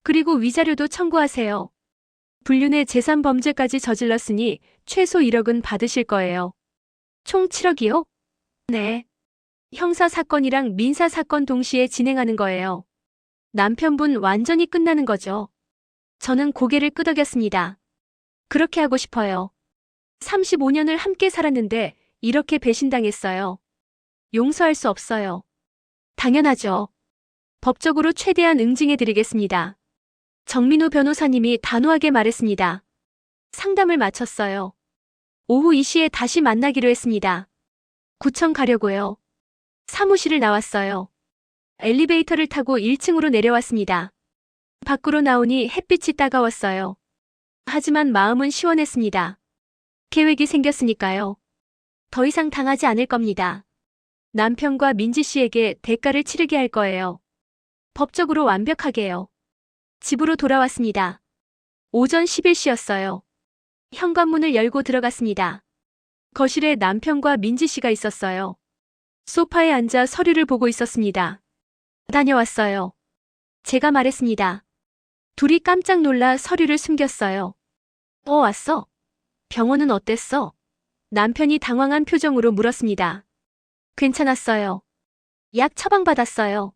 그리고 위자료도 청구하세요. 불륜의 재산 범죄까지 저질렀으니 최소 1억은 받으실 거예요. 총 7억이요? 네. 형사 사건이랑 민사 사건 동시에 진행하는 거예요. 남편분 완전히 끝나는 거죠. 저는 고개를 끄덕였습니다. 그렇게 하고 싶어요. 35년을 함께 살았는데 이렇게 배신당했어요. 용서할 수 없어요. 당연하죠. 법적으로 최대한 응징해드리겠습니다. 정민우 변호사님이 단호하게 말했습니다. 상담을 마쳤어요. 오후 2시에 다시 만나기로 했습니다. 구청 가려고요. 사무실을 나왔어요. 엘리베이터를 타고 1층으로 내려왔습니다. 밖으로 나오니 햇빛이 따가웠어요. 하지만 마음은 시원했습니다. 계획이 생겼으니까요. 더 이상 당하지 않을 겁니다. 남편과 민지 씨에게 대가를 치르게 할 거예요. 법적으로 완벽하게요. 집으로 돌아왔습니다. 오전 11시였어요. 현관문을 열고 들어갔습니다. 거실에 남편과 민지 씨가 있었어요. 소파에 앉아 서류를 보고 있었습니다. 다녀왔어요. 제가 말했습니다. 둘이 깜짝 놀라 서류를 숨겼어요. 왔어? 병원은 어땠어? 남편이 당황한 표정으로 물었습니다. 괜찮았어요. 약 처방받았어요.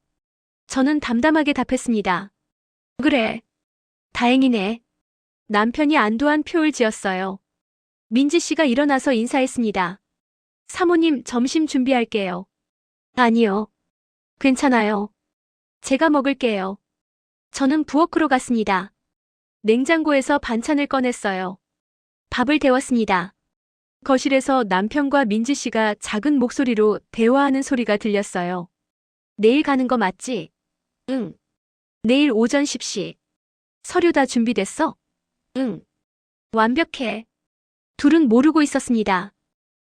저는 담담하게 답했습니다. 그래. 다행이네. 남편이 안도한 표를 지었어요. 민지 씨가 일어나서 인사했습니다. 사모님, 점심 준비할게요. 아니요. 괜찮아요. 제가 먹을게요. 저는 부엌으로 갔습니다. 냉장고에서 반찬을 꺼냈어요. 밥을 데웠습니다. 거실에서 남편과 민지 씨가 작은 목소리로 대화하는 소리가 들렸어요. 내일 가는 거 맞지? 응. 내일 오전 10시. 서류 다 준비됐어? 응. 완벽해. 둘은 모르고 있었습니다.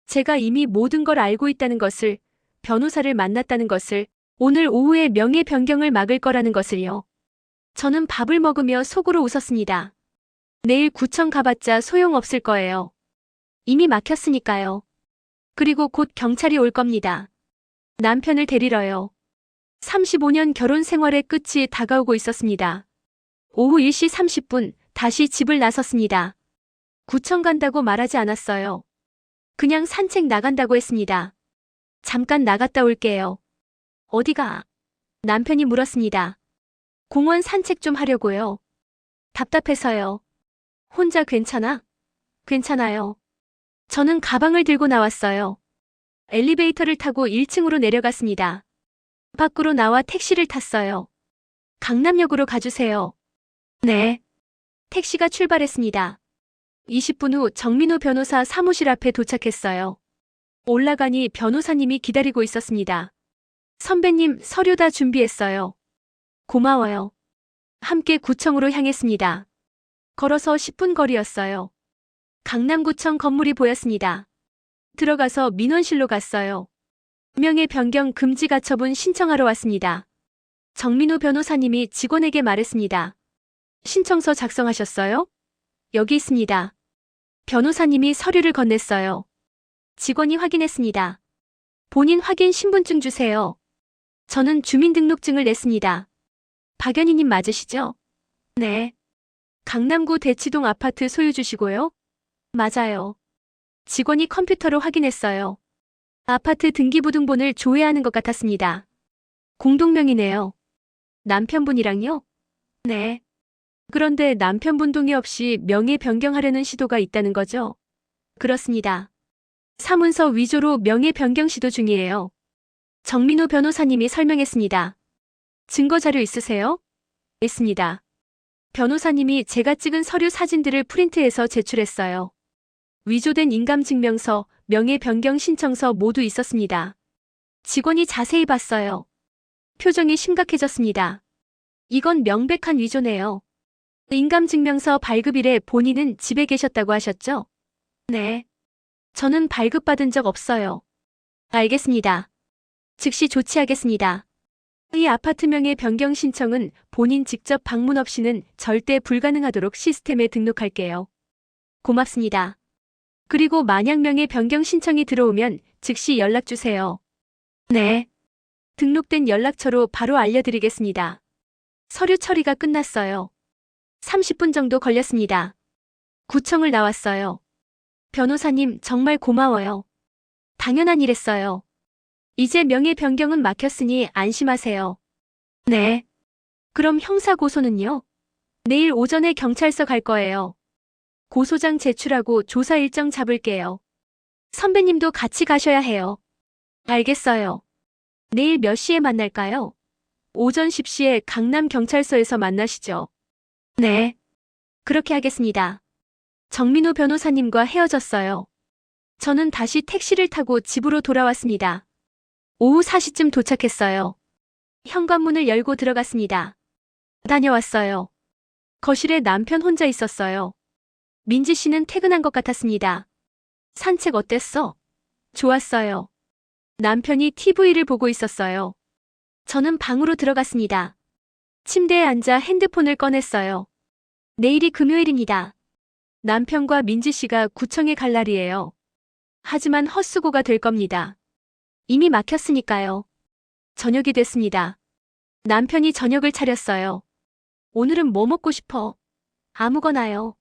제가 이미 모든 걸 알고 있다는 것을, 변호사를 만났다는 것을, 오늘 오후에 명예 변경을 막을 거라는 것을요. 저는 밥을 먹으며 속으로 웃었습니다. 내일 구청 가봤자 소용없을 거예요. 이미 막혔으니까요. 그리고 곧 경찰이 올 겁니다. 남편을 데리러요. 35년 결혼 생활의 끝이 다가오고 있었습니다. 오후 1시 30분 다시 집을 나섰습니다. 구청 간다고 말하지 않았어요. 그냥 산책 나간다고 했습니다. 잠깐 나갔다 올게요. 어디가? 남편이 물었습니다. 공원 산책 좀 하려고요. 답답해서요. 혼자 괜찮아? 괜찮아요. 저는 가방을 들고 나왔어요. 엘리베이터를 타고 1층으로 내려갔습니다. 밖으로 나와 택시를 탔어요. 강남역으로 가주세요. 네. 택시가 출발했습니다. 20분 후 정민우 변호사 사무실 앞에 도착했어요. 올라가니 변호사님이 기다리고 있었습니다. 선배님, 서류 다 준비했어요. 고마워요. 함께 구청으로 향했습니다. 걸어서 10분 거리였어요. 강남구청 건물이 보였습니다. 들어가서 민원실로 갔어요. 명예 변경 금지 가처분 신청하러 왔습니다. 정민우 변호사님이 직원에게 말했습니다. 신청서 작성하셨어요? 여기 있습니다. 변호사님이 서류를 건넸어요. 직원이 확인했습니다. 본인 확인 신분증 주세요. 저는 주민등록증을 냈습니다. 박연희님 맞으시죠? 네. 강남구 대치동 아파트 소유주시고요? 맞아요. 직원이 컴퓨터로 확인했어요. 아파트 등기부등본을 조회하는 것 같았습니다. 공동명의네요. 남편분이랑요? 네. 그런데 남편분 동의 없이 명의 변경하려는 시도가 있다는 거죠? 그렇습니다. 사문서 위조로 명의 변경 시도 중이에요. 정민우 변호사님이 설명했습니다. 증거 자료 있으세요? 있습니다. 변호사님이 제가 찍은 서류 사진들을 프린트해서 제출했어요. 위조된 인감증명서, 명의 변경 신청서 모두 있었습니다. 직원이 자세히 봤어요. 표정이 심각해졌습니다. 이건 명백한 위조네요. 인감증명서 발급일에 본인은 집에 계셨다고 하셨죠? 네. 저는 발급받은 적 없어요. 알겠습니다. 즉시 조치하겠습니다. 이 아파트명의 변경 신청은 본인 직접 방문 없이는 절대 불가능하도록 시스템에 등록할게요. 고맙습니다. 그리고 만약 명의 변경 신청이 들어오면 즉시 연락주세요. 네. 등록된 연락처로 바로 알려드리겠습니다. 서류 처리가 끝났어요. 30분 정도 걸렸습니다. 구청을 나왔어요. 변호사님 정말 고마워요. 당연한 일했어요. 이제 명의 변경은 막혔으니 안심하세요. 네. 그럼 형사 고소는요? 내일 오전에 경찰서 갈 거예요. 고소장 제출하고 조사 일정 잡을게요. 선배님도 같이 가셔야 해요. 알겠어요. 내일 몇 시에 만날까요? 오전 10시에 강남경찰서에서 만나시죠. 네. 그렇게 하겠습니다. 정민우 변호사님과 헤어졌어요. 저는 다시 택시를 타고 집으로 돌아왔습니다. 오후 4시쯤 도착했어요. 현관문을 열고 들어갔습니다. 다녀왔어요. 거실에 남편 혼자 있었어요. 민지 씨는 퇴근한 것 같았습니다. 산책 어땠어? 좋았어요. 남편이 TV를 보고 있었어요. 저는 방으로 들어갔습니다. 침대에 앉아 핸드폰을 꺼냈어요. 내일이 금요일입니다. 남편과 민지 씨가 구청에 갈 날이에요. 하지만 헛수고가 될 겁니다. 이미 막혔으니까요. 저녁이 됐습니다. 남편이 저녁을 차렸어요. 오늘은 뭐 먹고 싶어? 아무거나요.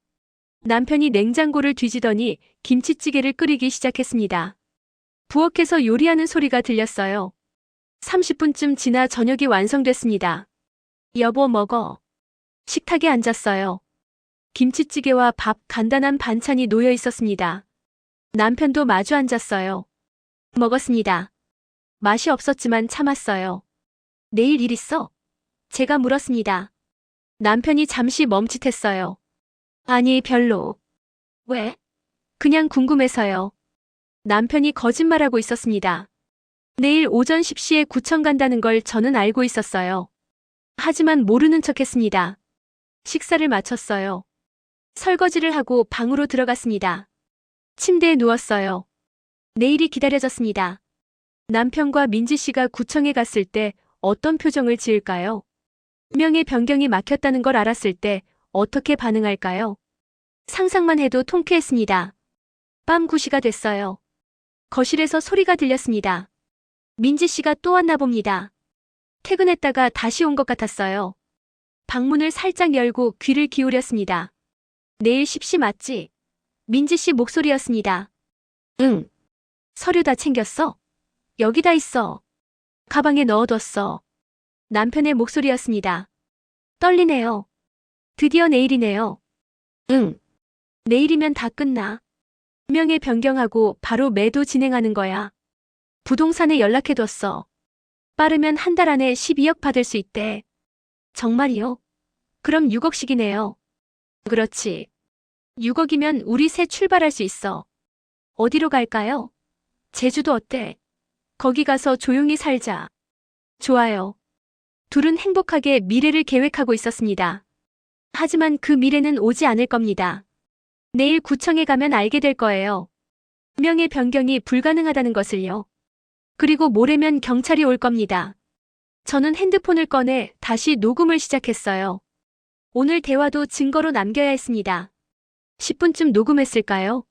남편이 냉장고를 뒤지더니 김치찌개를 끓이기 시작했습니다. 부엌에서 요리하는 소리가 들렸어요. 30분쯤 지나 저녁이 완성됐습니다. 여보 먹어. 식탁에 앉았어요. 김치찌개와 밥, 간단한 반찬이 놓여 있었습니다. 남편도 마주 앉았어요. 먹었습니다. 맛이 없었지만 참았어요. 내일 일 있어? 제가 물었습니다. 남편이 잠시 멈칫했어요. 아니, 별로. 왜? 그냥 궁금해서요. 남편이 거짓말하고 있었습니다. 내일 오전 10시에 구청 간다는 걸 저는 알고 있었어요. 하지만 모르는 척했습니다. 식사를 마쳤어요. 설거지를 하고 방으로 들어갔습니다. 침대에 누웠어요. 내일이 기다려졌습니다. 남편과 민지 씨가 구청에 갔을 때 어떤 표정을 지을까요? 명예 변경이 막혔다는 걸 알았을 때 어떻게 반응할까요? 상상만 해도 통쾌했습니다. 밤 9시가 됐어요. 거실에서 소리가 들렸습니다. 민지 씨가 또 왔나 봅니다. 퇴근했다가 다시 온 것 같았어요. 방문을 살짝 열고 귀를 기울였습니다. 내일 십시 맞지? 민지 씨 목소리였습니다. 응. 서류 다 챙겼어? 여기다 있어. 가방에 넣어뒀어. 남편의 목소리였습니다. 떨리네요. 드디어 내일이네요. 응. 내일이면 다 끝나. 명예 변경하고 바로 매도 진행하는 거야. 부동산에 연락해뒀어. 빠르면 한 달 안에 12억 받을 수 있대. 정말이요? 그럼 6억씩이네요. 그렇지. 6억이면 우리 새 출발할 수 있어. 어디로 갈까요? 제주도 어때? 거기 가서 조용히 살자. 좋아요. 둘은 행복하게 미래를 계획하고 있었습니다. 하지만 그 미래는 오지 않을 겁니다. 내일 구청에 가면 알게 될 거예요. 명예 변경이 불가능하다는 것을요. 그리고 모레면 경찰이 올 겁니다. 저는 핸드폰을 꺼내 다시 녹음을 시작했어요. 오늘 대화도 증거로 남겨야 했습니다. 10분쯤 녹음했을까요?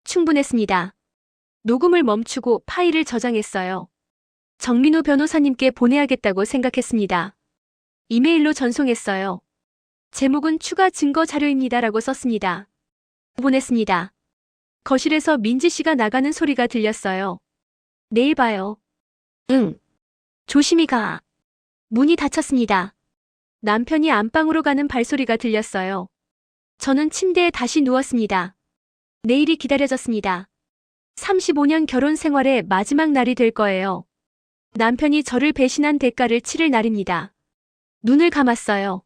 충분했습니다. 녹음을 멈추고 파일을 저장했어요. 정민우 변호사님께 보내야겠다고 생각했습니다. 이메일로 전송했어요. 제목은 추가 증거 자료입니다라고 썼습니다. 보냈습니다. 거실에서 민지 씨가 나가는 소리가 들렸어요. 내일 봐요. 응. 조심히 가. 문이 닫혔습니다. 남편이 안방으로 가는 발소리가 들렸어요. 저는 침대에 다시 누웠습니다. 내일이 기다려졌습니다. 35년 결혼 생활의 마지막 날이 될 거예요. 남편이 저를 배신한 대가를 치를 날입니다. 눈을 감았어요.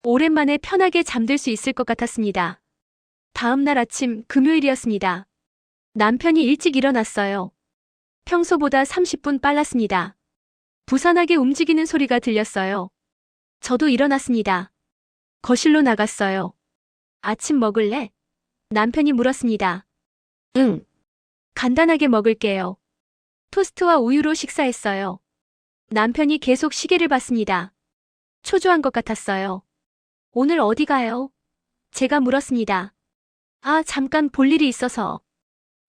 오랜만에 편하게 잠들 수 있을 것 같았습니다. 다음 날 아침 금요일이었습니다. 남편이 일찍 일어났어요. 평소보다 30분 빨랐습니다. 부산하게 움직이는 소리가 들렸어요. 저도 일어났습니다. 거실로 나갔어요. 아침 먹을래? 남편이 물었습니다. 응. 간단하게 먹을게요. 토스트와 우유로 식사했어요. 남편이 계속 시계를 봤습니다. 초조한 것 같았어요. 오늘 어디 가요? 제가 물었습니다. 아, 잠깐 볼 일이 있어서.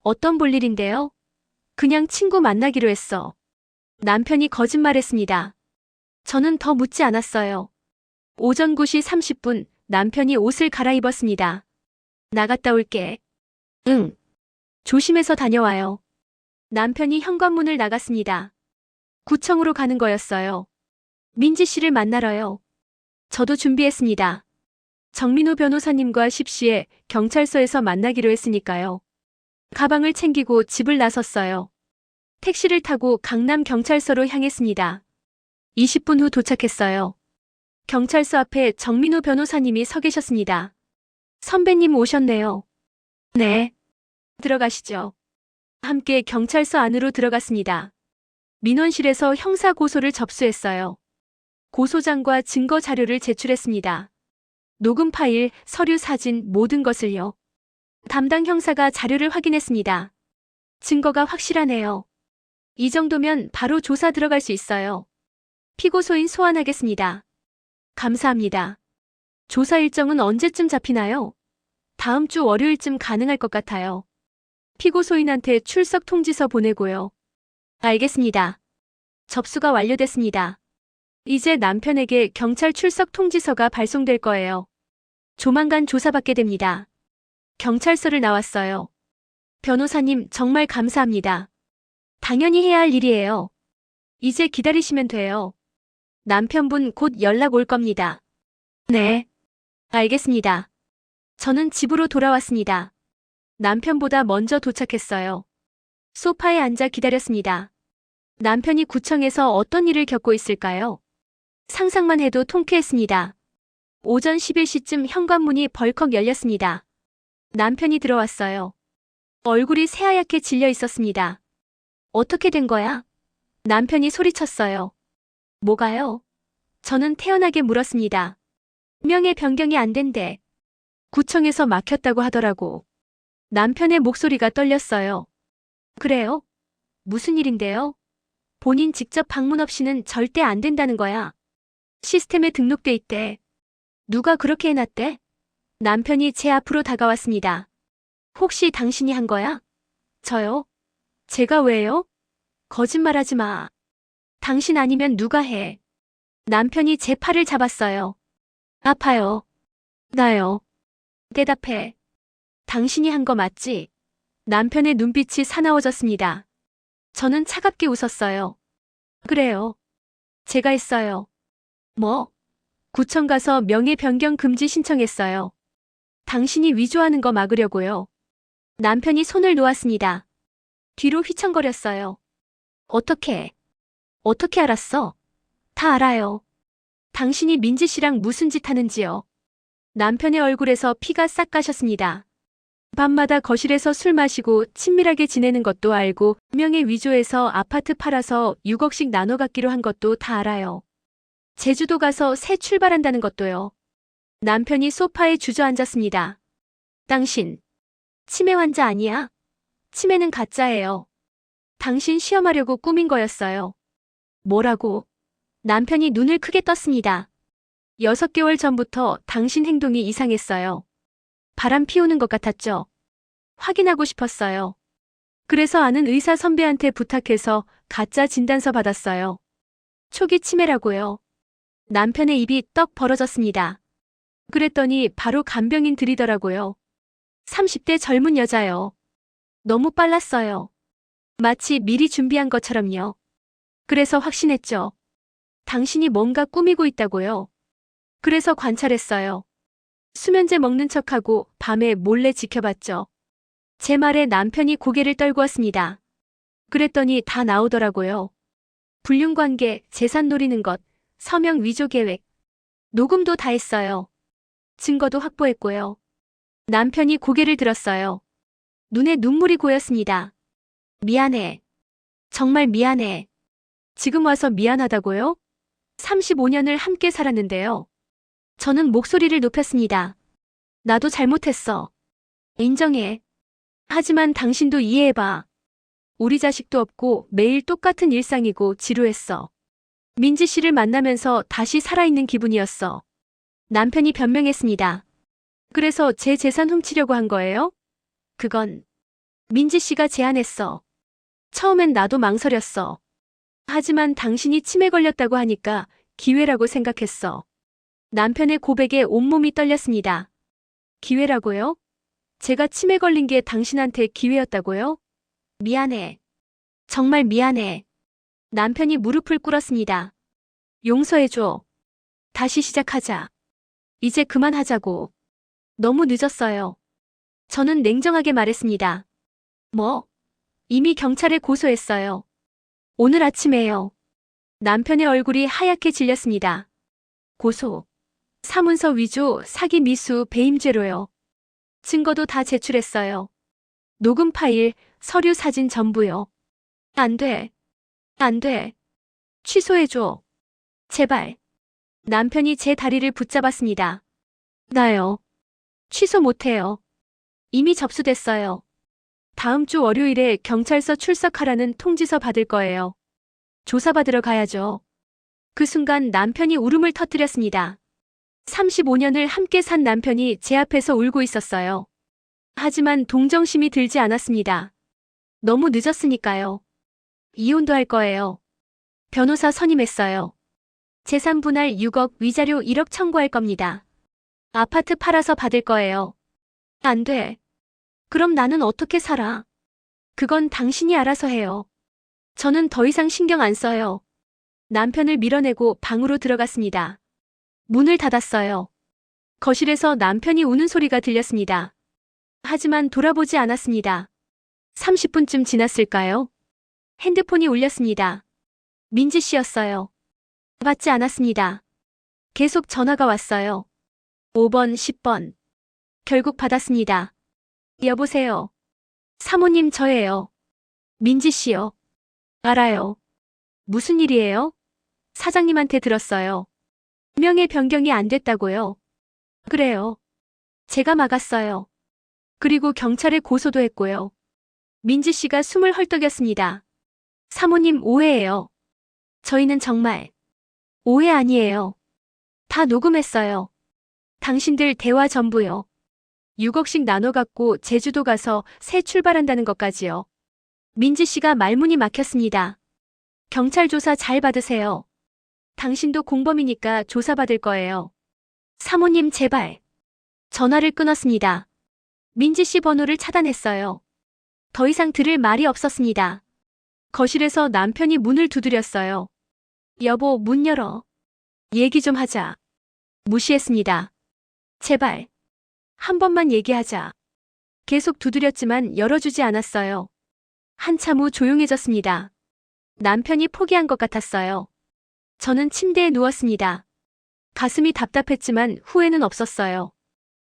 어떤 볼 일인데요? 그냥 친구 만나기로 했어. 남편이 거짓말했습니다. 저는 더 묻지 않았어요. 오전 9시 30분 남편이 옷을 갈아입었습니다. 나갔다 올게. 응. 조심해서 다녀와요. 남편이 현관문을 나갔습니다. 구청으로 가는 거였어요. 민지 씨를 만나러요. 저도 준비했습니다. 정민우 변호사님과 10시에 경찰서에서 만나기로 했으니까요. 가방을 챙기고 집을 나섰어요. 택시를 타고 강남 경찰서로 향했습니다. 20분 후 도착했어요. 경찰서 앞에 정민우 변호사님이 서 계셨습니다. 선배님 오셨네요. 네. 들어가시죠. 함께 경찰서 안으로 들어갔습니다. 민원실에서 형사 고소를 접수했어요. 고소장과 증거 자료를 제출했습니다. 녹음 파일, 서류 사진, 모든 것을요. 담당 형사가 자료를 확인했습니다. 증거가 확실하네요. 이 정도면 바로 조사 들어갈 수 있어요. 피고소인 소환하겠습니다. 감사합니다. 조사 일정은 언제쯤 잡히나요? 다음 주 월요일쯤 가능할 것 같아요. 피고소인한테 출석 통지서 보내고요. 알겠습니다. 접수가 완료됐습니다. 이제 남편에게 경찰 출석 통지서가 발송될 거예요. 조만간 조사받게 됩니다. 경찰서를 나왔어요. 변호사님 정말 감사합니다. 당연히 해야 할 일이에요. 이제 기다리시면 돼요. 남편분 곧 연락 올 겁니다. 네. 알겠습니다. 저는 집으로 돌아왔습니다. 남편보다 먼저 도착했어요. 소파에 앉아 기다렸습니다. 남편이 구청에서 어떤 일을 겪고 있을까요? 상상만 해도 통쾌했습니다. 오전 11시쯤 현관문이 벌컥 열렸습니다. 남편이 들어왔어요. 얼굴이 새하얗게 질려 있었습니다. 어떻게 된 거야? 남편이 소리쳤어요. 뭐가요? 저는 태연하게 물었습니다. 명예 변경이 안 된대. 구청에서 막혔다고 하더라고. 남편의 목소리가 떨렸어요. 그래요? 무슨 일인데요? 본인 직접 방문 없이는 절대 안 된다는 거야. 시스템에 등록돼 있대. 누가 그렇게 해놨대? 남편이 제 앞으로 다가왔습니다. 혹시 당신이 한 거야? 저요? 제가 왜요? 거짓말하지 마. 당신 아니면 누가 해? 남편이 제 팔을 잡았어요. 아파요. 나요. 대답해. 당신이 한 거 맞지? 남편의 눈빛이 사나워졌습니다. 저는 차갑게 웃었어요. 그래요. 제가 했어요. 뭐? 구청 가서 명예 변경 금지 신청했어요. 당신이 위조하는 거 막으려고요. 남편이 손을 놓았습니다. 뒤로 휘청거렸어요. 어떻게 알았어? 다 알아요. 당신이 민지 씨랑 무슨 짓 하는지요. 남편의 얼굴에서 피가 싹 가셨습니다. 밤마다 거실에서 술 마시고 친밀하게 지내는 것도 알고 명예 위조해서 아파트 팔아서 6억씩 나눠 갖기로 한 것도 다 알아요. 제주도 가서 새 출발한다는 것도요. 남편이 소파에 주저앉았습니다. 당신 치매 환자 아니야? 치매는 가짜예요. 당신 시험하려고 꾸민 거였어요. 뭐라고? 남편이 눈을 크게 떴습니다. 6개월 전부터 당신 행동이 이상했어요. 바람 피우는 것 같았죠? 확인하고 싶었어요. 그래서 아는 의사 선배한테 부탁해서 가짜 진단서 받았어요. 초기 치매라고요. 남편의 입이 떡 벌어졌습니다. 그랬더니 바로 간병인 들이더라고요. 30대 젊은 여자요. 너무 빨랐어요. 마치 미리 준비한 것처럼요. 그래서 확신했죠. 당신이 뭔가 꾸미고 있다고요. 그래서 관찰했어요. 수면제 먹는 척하고 밤에 몰래 지켜봤죠. 제 말에 남편이 고개를 떨구었습니다. 그랬더니 다 나오더라고요. 불륜관계, 재산 노리는 것, 서명 위조 계획. 녹음도 다 했어요. 증거도 확보했고요. 남편이 고개를 들었어요. 눈에 눈물이 고였습니다. 미안해. 정말 미안해. 지금 와서 미안하다고요? 35년을 함께 살았는데요. 저는 목소리를 높였습니다. 나도 잘못했어. 인정해. 하지만 당신도 이해해봐. 우리 자식도 없고 매일 똑같은 일상이고 지루했어. 민지 씨를 만나면서 다시 살아있는 기분이었어. 남편이 변명했습니다. 그래서 제 재산 훔치려고 한 거예요? 그건 민지 씨가 제안했어. 처음엔 나도 망설였어. 하지만 당신이 치매 걸렸다고 하니까 기회라고 생각했어. 남편의 고백에 온몸이 떨렸습니다. 기회라고요? 제가 치매 걸린 게 당신한테 기회였다고요? 미안해. 정말 미안해. 남편이 무릎을 꿇었습니다. 용서해줘. 다시 시작하자. 이제 그만하자고. 너무 늦었어요. 저는 냉정하게 말했습니다. 뭐? 이미 경찰에 고소했어요. 오늘 아침에요. 남편의 얼굴이 하얗게 질렸습니다. 고소. 사문서 위조, 사기 미수, 배임죄로요. 증거도 다 제출했어요. 녹음 파일, 서류 사진 전부요. 안 돼. 안 돼. 취소해줘. 제발. 남편이 제 다리를 붙잡았습니다. 나요. 취소 못해요. 이미 접수됐어요. 다음 주 월요일에 경찰서 출석하라는 통지서 받을 거예요. 조사받으러 가야죠. 그 순간 남편이 울음을 터뜨렸습니다. 35년을 함께 산 남편이 제 앞에서 울고 있었어요. 하지만 동정심이 들지 않았습니다. 너무 늦었으니까요. 이혼도 할 거예요. 변호사 선임했어요. 재산 분할 6억, 위자료 1억 청구할 겁니다. 아파트 팔아서 받을 거예요. 안 돼. 그럼 나는 어떻게 살아? 그건 당신이 알아서 해요. 저는 더 이상 신경 안 써요. 남편을 밀어내고 방으로 들어갔습니다. 문을 닫았어요. 거실에서 남편이 우는 소리가 들렸습니다. 하지만 돌아보지 않았습니다. 30분쯤 지났을까요? 핸드폰이 울렸습니다. 민지 씨였어요. 받지 않았습니다. 계속 전화가 왔어요. 5번, 10번. 결국 받았습니다. 여보세요. 사모님 저예요. 민지 씨요. 알아요. 무슨 일이에요? 사장님한테 들었어요. 명예 변경이 안 됐다고요. 그래요. 제가 막았어요. 그리고 경찰에 고소도 했고요. 민지 씨가 숨을 헐떡였습니다. 사모님 오해예요. 저희는 정말 오해 아니에요. 다 녹음했어요. 당신들 대화 전부요. 6억씩 나눠 갖고 제주도 가서 새 출발한다는 것까지요. 민지 씨가 말문이 막혔습니다. 경찰 조사 잘 받으세요. 당신도 공범이니까 조사받을 거예요. 사모님 제발. 전화를 끊었습니다. 민지 씨 번호를 차단했어요. 더 이상 들을 말이 없었습니다. 거실에서 남편이 문을 두드렸어요. 여보, 문 열어. 얘기 좀 하자. 무시했습니다. 제발. 한 번만 얘기하자. 계속 두드렸지만 열어주지 않았어요. 한참 후 조용해졌습니다. 남편이 포기한 것 같았어요. 저는 침대에 누웠습니다. 가슴이 답답했지만 후회는 없었어요.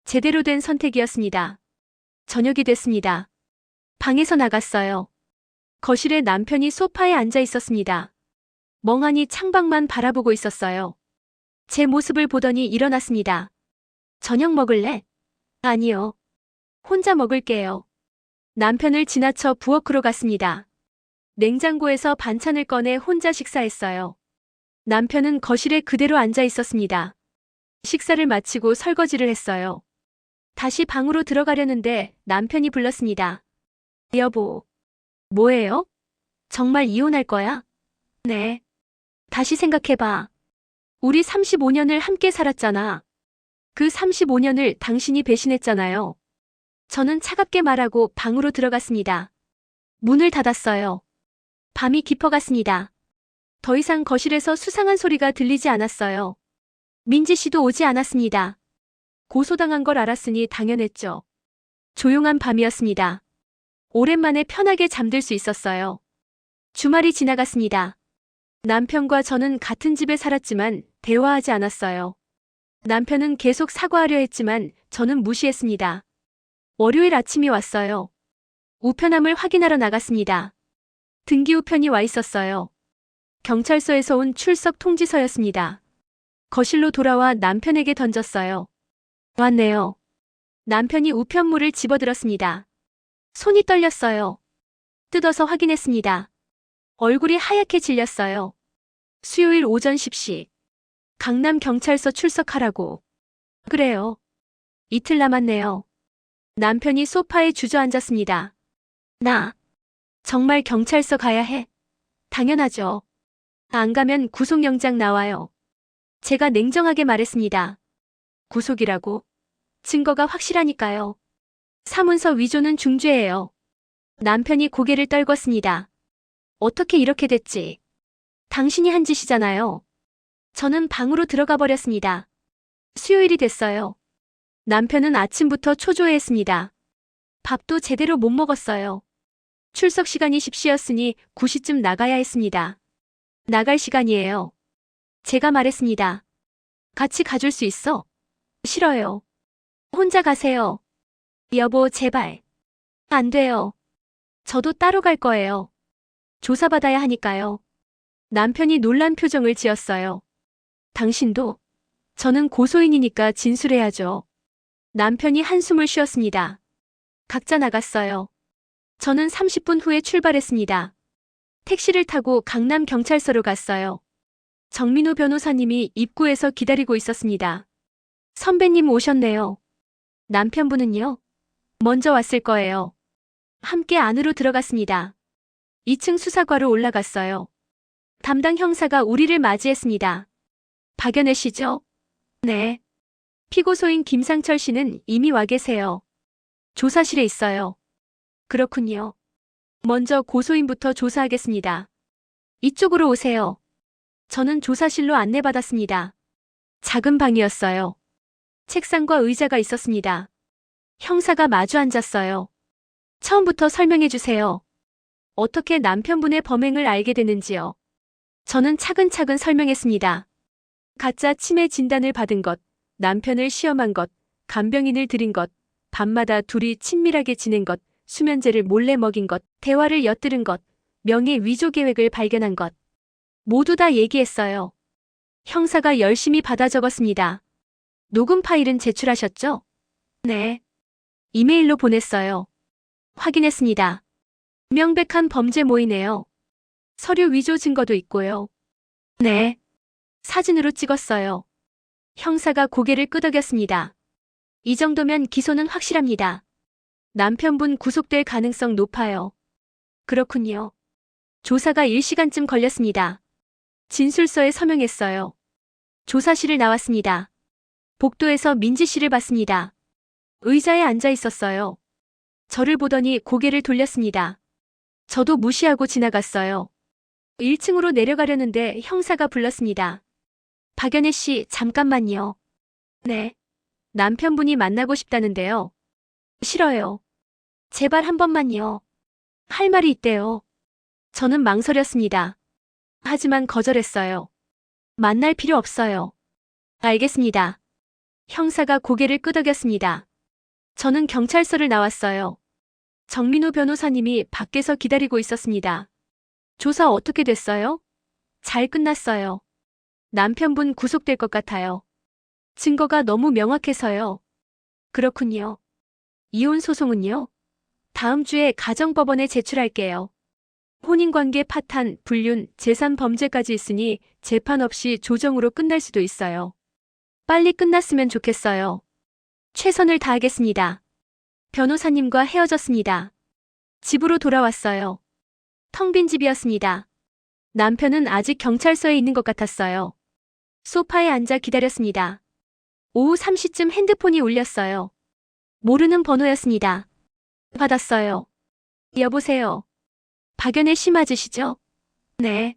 제대로 된 선택이었습니다. 저녁이 됐습니다. 방에서 나갔어요. 거실에 남편이 소파에 앉아 있었습니다. 멍하니 창밖만 바라보고 있었어요. 제 모습을 보더니 일어났습니다. 저녁 먹을래? 아니요. 혼자 먹을게요. 남편을 지나쳐 부엌으로 갔습니다. 냉장고에서 반찬을 꺼내 혼자 식사했어요. 남편은 거실에 그대로 앉아 있었습니다. 식사를 마치고 설거지를 했어요. 다시 방으로 들어가려는데 남편이 불렀습니다. 여보. 뭐예요? 정말 이혼할 거야? 네. 다시 생각해봐. 우리 35년을 함께 살았잖아. 그 35년을 당신이 배신했잖아요. 저는 차갑게 말하고 방으로 들어갔습니다. 문을 닫았어요. 밤이 깊어갔습니다. 더 이상 거실에서 수상한 소리가 들리지 않았어요. 민지 씨도 오지 않았습니다. 고소당한 걸 알았으니 당연했죠. 조용한 밤이었습니다. 오랜만에 편하게 잠들 수 있었어요. 주말이 지나갔습니다. 남편과 저는 같은 집에 살았지만 대화하지 않았어요. 남편은 계속 사과하려 했지만 저는 무시했습니다. 월요일 아침이 왔어요. 우편함을 확인하러 나갔습니다. 등기 우편이 와 있었어요. 경찰서에서 온 출석 통지서였습니다. 거실로 돌아와 남편에게 던졌어요. 왔네요. 남편이 우편물을 집어들었습니다. 손이 떨렸어요. 뜯어서 확인했습니다. 얼굴이 하얗게 질렸어요. 수요일 오전 10시. 강남경찰서 출석하라고. 그래요. 이틀 남았네요. 남편이 소파에 주저앉았습니다. 나 정말 경찰서 가야 해? 당연하죠. 안 가면 구속영장 나와요. 제가 냉정하게 말했습니다. 구속이라고? 증거가 확실하니까요. 사문서 위조는 중죄예요. 남편이 고개를 떨궜습니다. 어떻게 이렇게 됐지? 당신이 한 짓이잖아요. 저는 방으로 들어가 버렸습니다. 수요일이 됐어요. 남편은 아침부터 초조해했습니다. 밥도 제대로 못 먹었어요. 출석 시간이 10시였으니 9시쯤 나가야 했습니다. 나갈 시간이에요. 제가 말했습니다. 같이 가줄 수 있어? 싫어요. 혼자 가세요. 여보, 제발. 안 돼요. 저도 따로 갈 거예요. 조사받아야 하니까요. 남편이 놀란 표정을 지었어요. 당신도? 저는 고소인이니까 진술해야죠. 남편이 한숨을 쉬었습니다. 각자 나갔어요. 저는 30분 후에 출발했습니다. 택시를 타고 강남경찰서로 갔어요. 정민호 변호사님이 입구에서 기다리고 있었습니다. 선배님 오셨네요. 남편분은요? 먼저 왔을 거예요. 함께 안으로 들어갔습니다. 2층 수사과로 올라갔어요. 담당 형사가 우리를 맞이했습니다. 박연애 씨죠? 네. 피고소인 김상철 씨는 이미 와 계세요. 조사실에 있어요. 그렇군요. 먼저 고소인부터 조사하겠습니다. 이쪽으로 오세요. 저는 조사실로 안내받았습니다. 작은 방이었어요. 책상과 의자가 있었습니다. 형사가 마주 앉았어요. 처음부터 설명해 주세요. 어떻게 남편분의 범행을 알게 됐는지요. 저는 차근차근 설명했습니다. 가짜 치매 진단을 받은 것, 남편을 시험한 것, 간병인을 들인 것, 밤마다 둘이 친밀하게 지낸 것, 수면제를 몰래 먹인 것, 대화를 엿들은 것, 명예 위조 계획을 발견한 것. 모두 다 얘기했어요. 형사가 열심히 받아 적었습니다. 녹음 파일은 제출하셨죠? 네. 이메일로 보냈어요. 확인했습니다. 명백한 범죄 모이네요. 서류 위조 증거도 있고요. 네. 사진으로 찍었어요. 형사가 고개를 끄덕였습니다. 이 정도면 기소는 확실합니다. 남편분 구속될 가능성 높아요. 그렇군요. 조사가 1시간쯤 걸렸습니다. 진술서에 서명했어요. 조사실을 나왔습니다. 복도에서 민지 씨를 봤습니다. 의자에 앉아 있었어요. 저를 보더니 고개를 돌렸습니다. 저도 무시하고 지나갔어요. 1층으로 내려가려는데 형사가 불렀습니다. 박연애 씨, 잠깐만요. 네. 남편분이 만나고 싶다는데요. 싫어요. 제발 한 번만요. 할 말이 있대요. 저는 망설였습니다. 하지만 거절했어요. 만날 필요 없어요. 알겠습니다. 형사가 고개를 끄덕였습니다. 저는 경찰서를 나왔어요. 정민우 변호사님이 밖에서 기다리고 있었습니다. 조사 어떻게 됐어요? 잘 끝났어요. 남편분 구속될 것 같아요. 증거가 너무 명확해서요. 그렇군요. 이혼 소송은요? 다음 주에 가정법원에 제출할게요. 혼인관계 파탄, 불륜, 재산 범죄까지 있으니 재판 없이 조정으로 끝날 수도 있어요. 빨리 끝났으면 좋겠어요. 최선을 다하겠습니다. 변호사님과 헤어졌습니다. 집으로 돌아왔어요. 텅 빈 집이었습니다. 남편은 아직 경찰서에 있는 것 같았어요. 소파에 앉아 기다렸습니다. 오후 3시쯤 핸드폰이 울렸어요. 모르는 번호였습니다. 받았어요. 여보세요. 박연애 씨 맞으시죠? 네.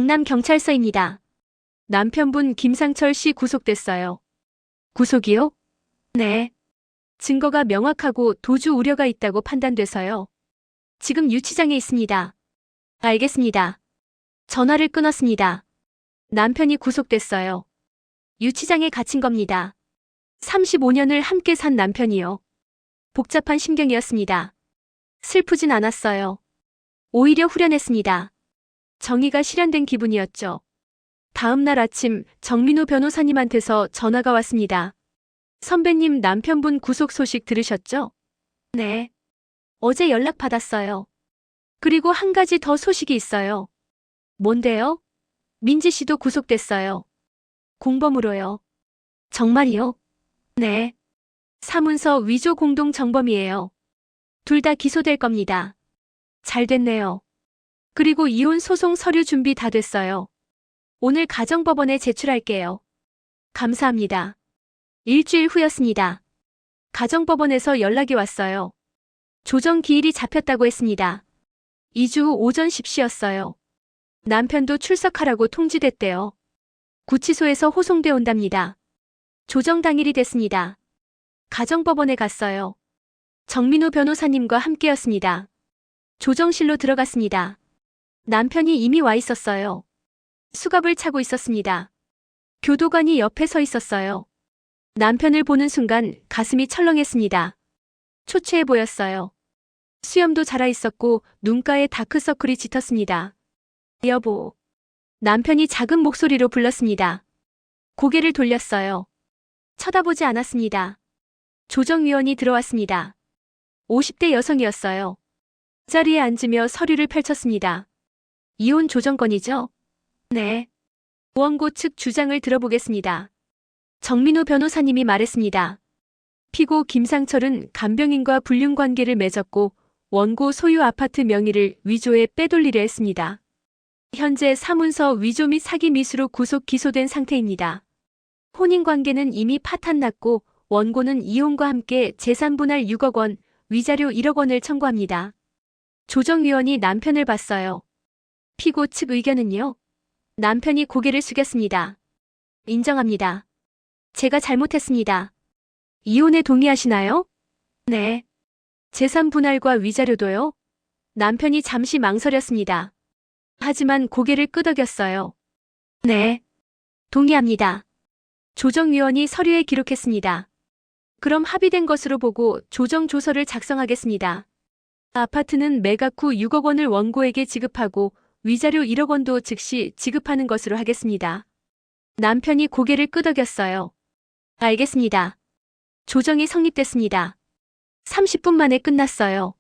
강남경찰서입니다. 남편분 김상철 씨 구속됐어요. 구속이요? 네. 증거가 명확하고 도주 우려가 있다고 판단돼서요. 지금 유치장에 있습니다. 알겠습니다. 전화를 끊었습니다. 남편이 구속됐어요. 유치장에 갇힌 겁니다. 35년을 함께 산 남편이요. 복잡한 심경이었습니다. 슬프진 않았어요. 오히려 후련했습니다. 정의가 실현된 기분이었죠. 다음 날 아침 정민우 변호사님한테서 전화가 왔습니다. 선배님, 남편분 구속 소식 들으셨죠? 네. 어제 연락 받았어요. 그리고 한 가지 더 소식이 있어요. 뭔데요? 민지 씨도 구속됐어요. 공범으로요. 정말이요? 네. 사문서 위조 공동 정범이에요. 둘 다 기소될 겁니다. 잘 됐네요. 그리고 이혼 소송 서류 준비 다 됐어요. 오늘 가정법원에 제출할게요. 감사합니다. 일주일 후였습니다. 가정법원에서 연락이 왔어요. 조정 기일이 잡혔다고 했습니다. 2주 후 오전 10시였어요. 남편도 출석하라고 통지됐대요. 구치소에서 호송돼 온답니다. 조정 당일이 됐습니다. 가정법원에 갔어요. 정민우 변호사님과 함께였습니다. 조정실로 들어갔습니다. 남편이 이미 와 있었어요. 수갑을 차고 있었습니다. 교도관이 옆에 서 있었어요. 남편을 보는 순간 가슴이 철렁했습니다. 초췌해 보였어요. 수염도 자라 있었고 눈가에 다크서클이 짙었습니다. 여보. 남편이 작은 목소리로 불렀습니다. 고개를 돌렸어요. 쳐다보지 않았습니다. 조정위원이 들어왔습니다. 50대 여성이었어요. 자리에 앉으며 서류를 펼쳤습니다. 이혼 조정건이죠? 네. 원고 측 주장을 들어보겠습니다. 정민우 변호사님이 말했습니다. 피고 김상철은 간병인과 불륜관계를 맺었고 원고 소유 아파트 명의를 위조해 빼돌리려 했습니다. 현재 사문서 위조 및 사기 미수로 구속 기소된 상태입니다. 혼인관계는 이미 파탄났고 원고는 이혼과 함께 재산 분할 6억 원, 위자료 1억 원을 청구합니다. 조정위원이 남편을 봤어요. 피고 측 의견은요? 남편이 고개를 숙였습니다. 인정합니다. 제가 잘못했습니다. 이혼에 동의하시나요? 네. 재산 분할과 위자료도요? 남편이 잠시 망설였습니다. 하지만 고개를 끄덕였어요. 네. 동의합니다. 조정위원이 서류에 기록했습니다. 그럼 합의된 것으로 보고 조정조서를 작성하겠습니다. 아파트는 매각 후 6억 원을 원고에게 지급하고 위자료 1억 원도 즉시 지급하는 것으로 하겠습니다. 남편이 고개를 끄덕였어요. 알겠습니다. 조정이 성립됐습니다. 30분 만에 끝났어요.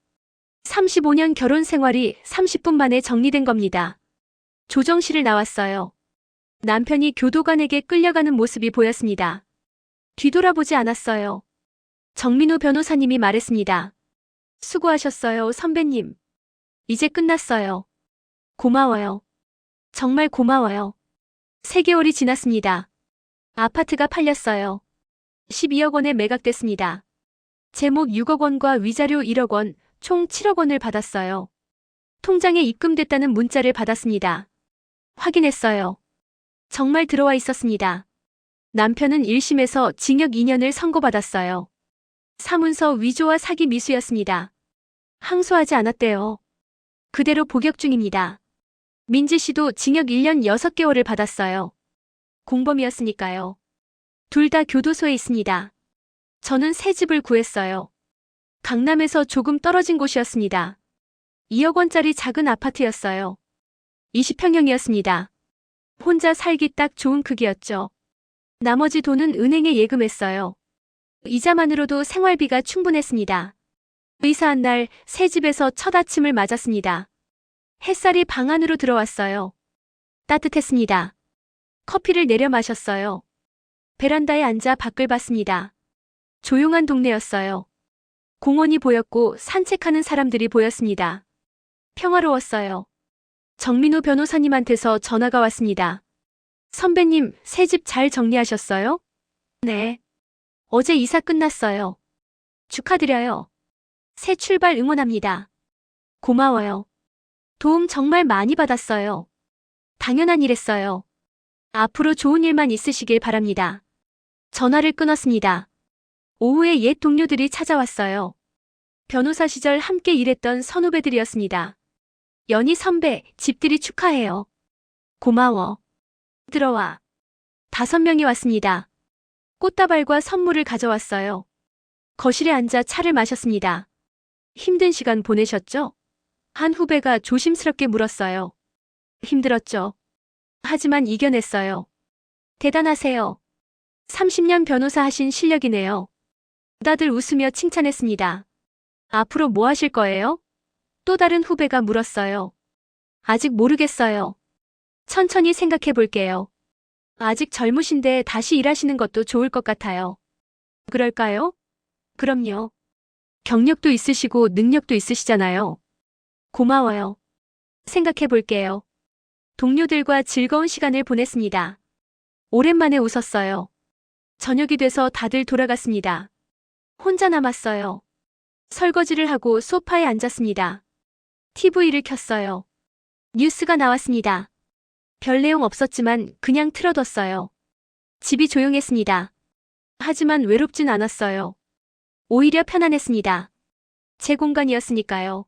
35년 결혼 생활이 30분 만에 정리된 겁니다. 조정실을 나왔어요. 남편이 교도관에게 끌려가는 모습이 보였습니다. 뒤돌아보지 않았어요. 정민우 변호사님이 말했습니다. 수고하셨어요, 선배님. 이제 끝났어요. 고마워요. 정말 고마워요. 3개월이 지났습니다. 아파트가 팔렸어요. 12억 원에 매각됐습니다. 제목 6억 원과 위자료 1억 원, 총 7억 원을 받았어요. 통장에 입금됐다는 문자를 받았습니다. 확인했어요. 정말 들어와 있었습니다. 남편은 1심에서 징역 2년을 선고받았어요. 사문서 위조와 사기 미수였습니다. 항소하지 않았대요. 그대로 복역 중입니다. 민지 씨도 징역 1년 6개월을 받았어요. 공범이었으니까요. 둘 다 교도소에 있습니다. 저는 새 집을 구했어요. 강남에서 조금 떨어진 곳이었습니다. 2억 원짜리 작은 아파트였어요. 20평형이었습니다. 혼자 살기 딱 좋은 크기였죠. 나머지 돈은 은행에 예금했어요. 이자만으로도 생활비가 충분했습니다. 이사한 날 새 집에서 첫 아침을 맞았습니다. 햇살이 방 안으로 들어왔어요. 따뜻했습니다. 커피를 내려 마셨어요. 베란다에 앉아 밖을 봤습니다. 조용한 동네였어요. 공원이 보였고 산책하는 사람들이 보였습니다. 평화로웠어요. 정민우 변호사님한테서 전화가 왔습니다. 선배님, 새 집 잘 정리하셨어요? 네. 어제 이사 끝났어요. 축하드려요. 새 출발 응원합니다. 고마워요. 도움 정말 많이 받았어요. 당연한 일했어요. 앞으로 좋은 일만 있으시길 바랍니다. 전화를 끊었습니다. 오후에 옛 동료들이 찾아왔어요. 변호사 시절 함께 일했던 선후배들이었습니다. 연희 선배, 집들이 축하해요. 고마워. 들어와. 5명이 왔습니다. 꽃다발과 선물을 가져왔어요. 거실에 앉아 차를 마셨습니다. 힘든 시간 보내셨죠? 한 후배가 조심스럽게 물었어요. 힘들었죠. 하지만 이겨냈어요. 대단하세요. 30년 변호사 하신 실력이네요. 다들 웃으며 칭찬했습니다. 앞으로 뭐 하실 거예요? 또 다른 후배가 물었어요. 아직 모르겠어요. 천천히 생각해 볼게요. 아직 젊으신데 다시 일하시는 것도 좋을 것 같아요. 그럴까요? 그럼요. 경력도 있으시고 능력도 있으시잖아요. 고마워요. 생각해 볼게요. 동료들과 즐거운 시간을 보냈습니다. 오랜만에 웃었어요. 저녁이 돼서 다들 돌아갔습니다. 혼자 남았어요. 설거지를 하고 소파에 앉았습니다. TV를 켰어요. 뉴스가 나왔습니다. 별 내용 없었지만 그냥 틀어뒀어요. 집이 조용했습니다. 하지만 외롭진 않았어요. 오히려 편안했습니다. 제 공간이었으니까요.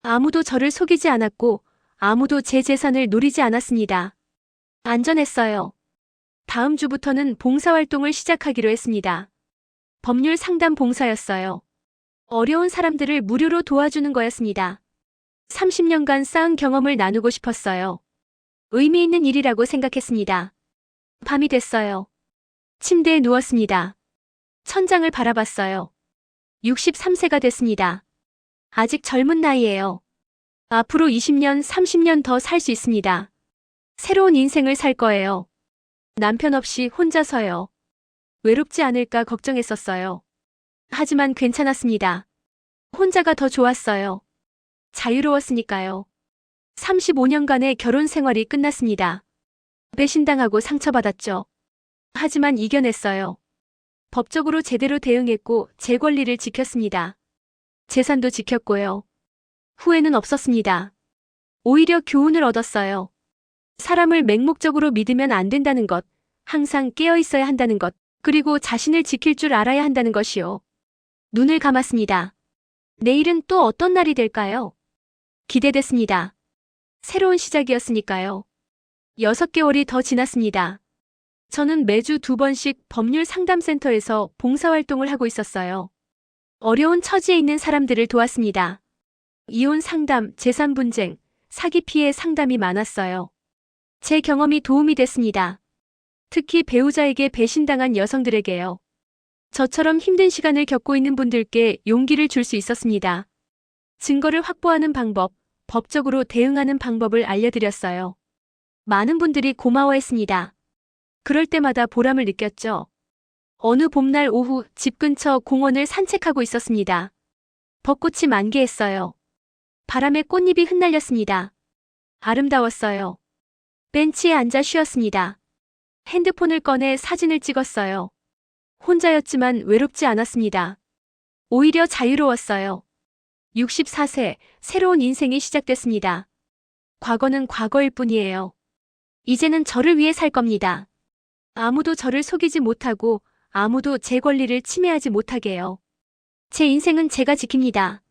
아무도 저를 속이지 않았고 아무도 제 재산을 노리지 않았습니다. 안전했어요. 다음 주부터는 봉사활동을 시작하기로 했습니다. 법률 상담 봉사였어요. 어려운 사람들을 무료로 도와주는 거였습니다. 30년간 쌓은 경험을 나누고 싶었어요. 의미 있는 일이라고 생각했습니다. 밤이 됐어요. 침대에 누웠습니다. 천장을 바라봤어요. 63세가 됐습니다. 아직 젊은 나이예요. 앞으로 20년, 30년 더 살 수 있습니다. 새로운 인생을 살 거예요. 남편 없이 혼자서요. 외롭지 않을까 걱정했었어요. 하지만 괜찮았습니다. 혼자가 더 좋았어요. 자유로웠으니까요. 35년간의 결혼 생활이 끝났습니다. 배신당하고 상처받았죠. 하지만 이겨냈어요. 법적으로 제대로 대응했고 제 권리를 지켰습니다. 재산도 지켰고요. 후회는 없었습니다. 오히려 교훈을 얻었어요. 사람을 맹목적으로 믿으면 안 된다는 것, 항상 깨어 있어야 한다는 것, 그리고 자신을 지킬 줄 알아야 한다는 것이요. 눈을 감았습니다. 내일은 또 어떤 날이 될까요? 기대됐습니다. 새로운 시작이었으니까요. 6개월이 더 지났습니다. 저는 매주 2번씩 법률 상담센터에서 봉사활동을 하고 있었어요. 어려운 처지에 있는 사람들을 도왔습니다. 이혼 상담, 재산 분쟁, 사기 피해 상담이 많았어요. 제 경험이 도움이 됐습니다. 특히 배우자에게 배신당한 여성들에게요. 저처럼 힘든 시간을 겪고 있는 분들께 용기를 줄 수 있었습니다. 증거를 확보하는 방법, 법적으로 대응하는 방법을 알려드렸어요. 많은 분들이 고마워했습니다. 그럴 때마다 보람을 느꼈죠. 어느 봄날 오후 집 근처 공원을 산책하고 있었습니다. 벚꽃이 만개했어요. 바람에 꽃잎이 흩날렸습니다. 아름다웠어요. 벤치에 앉아 쉬었습니다. 핸드폰을 꺼내 사진을 찍었어요. 혼자였지만 외롭지 않았습니다. 오히려 자유로웠어요. 64세, 새로운 인생이 시작됐습니다. 과거는 과거일 뿐이에요. 이제는 저를 위해 살 겁니다. 아무도 저를 속이지 못하고 아무도 제 권리를 침해하지 못하게요. 제 인생은 제가 지킵니다.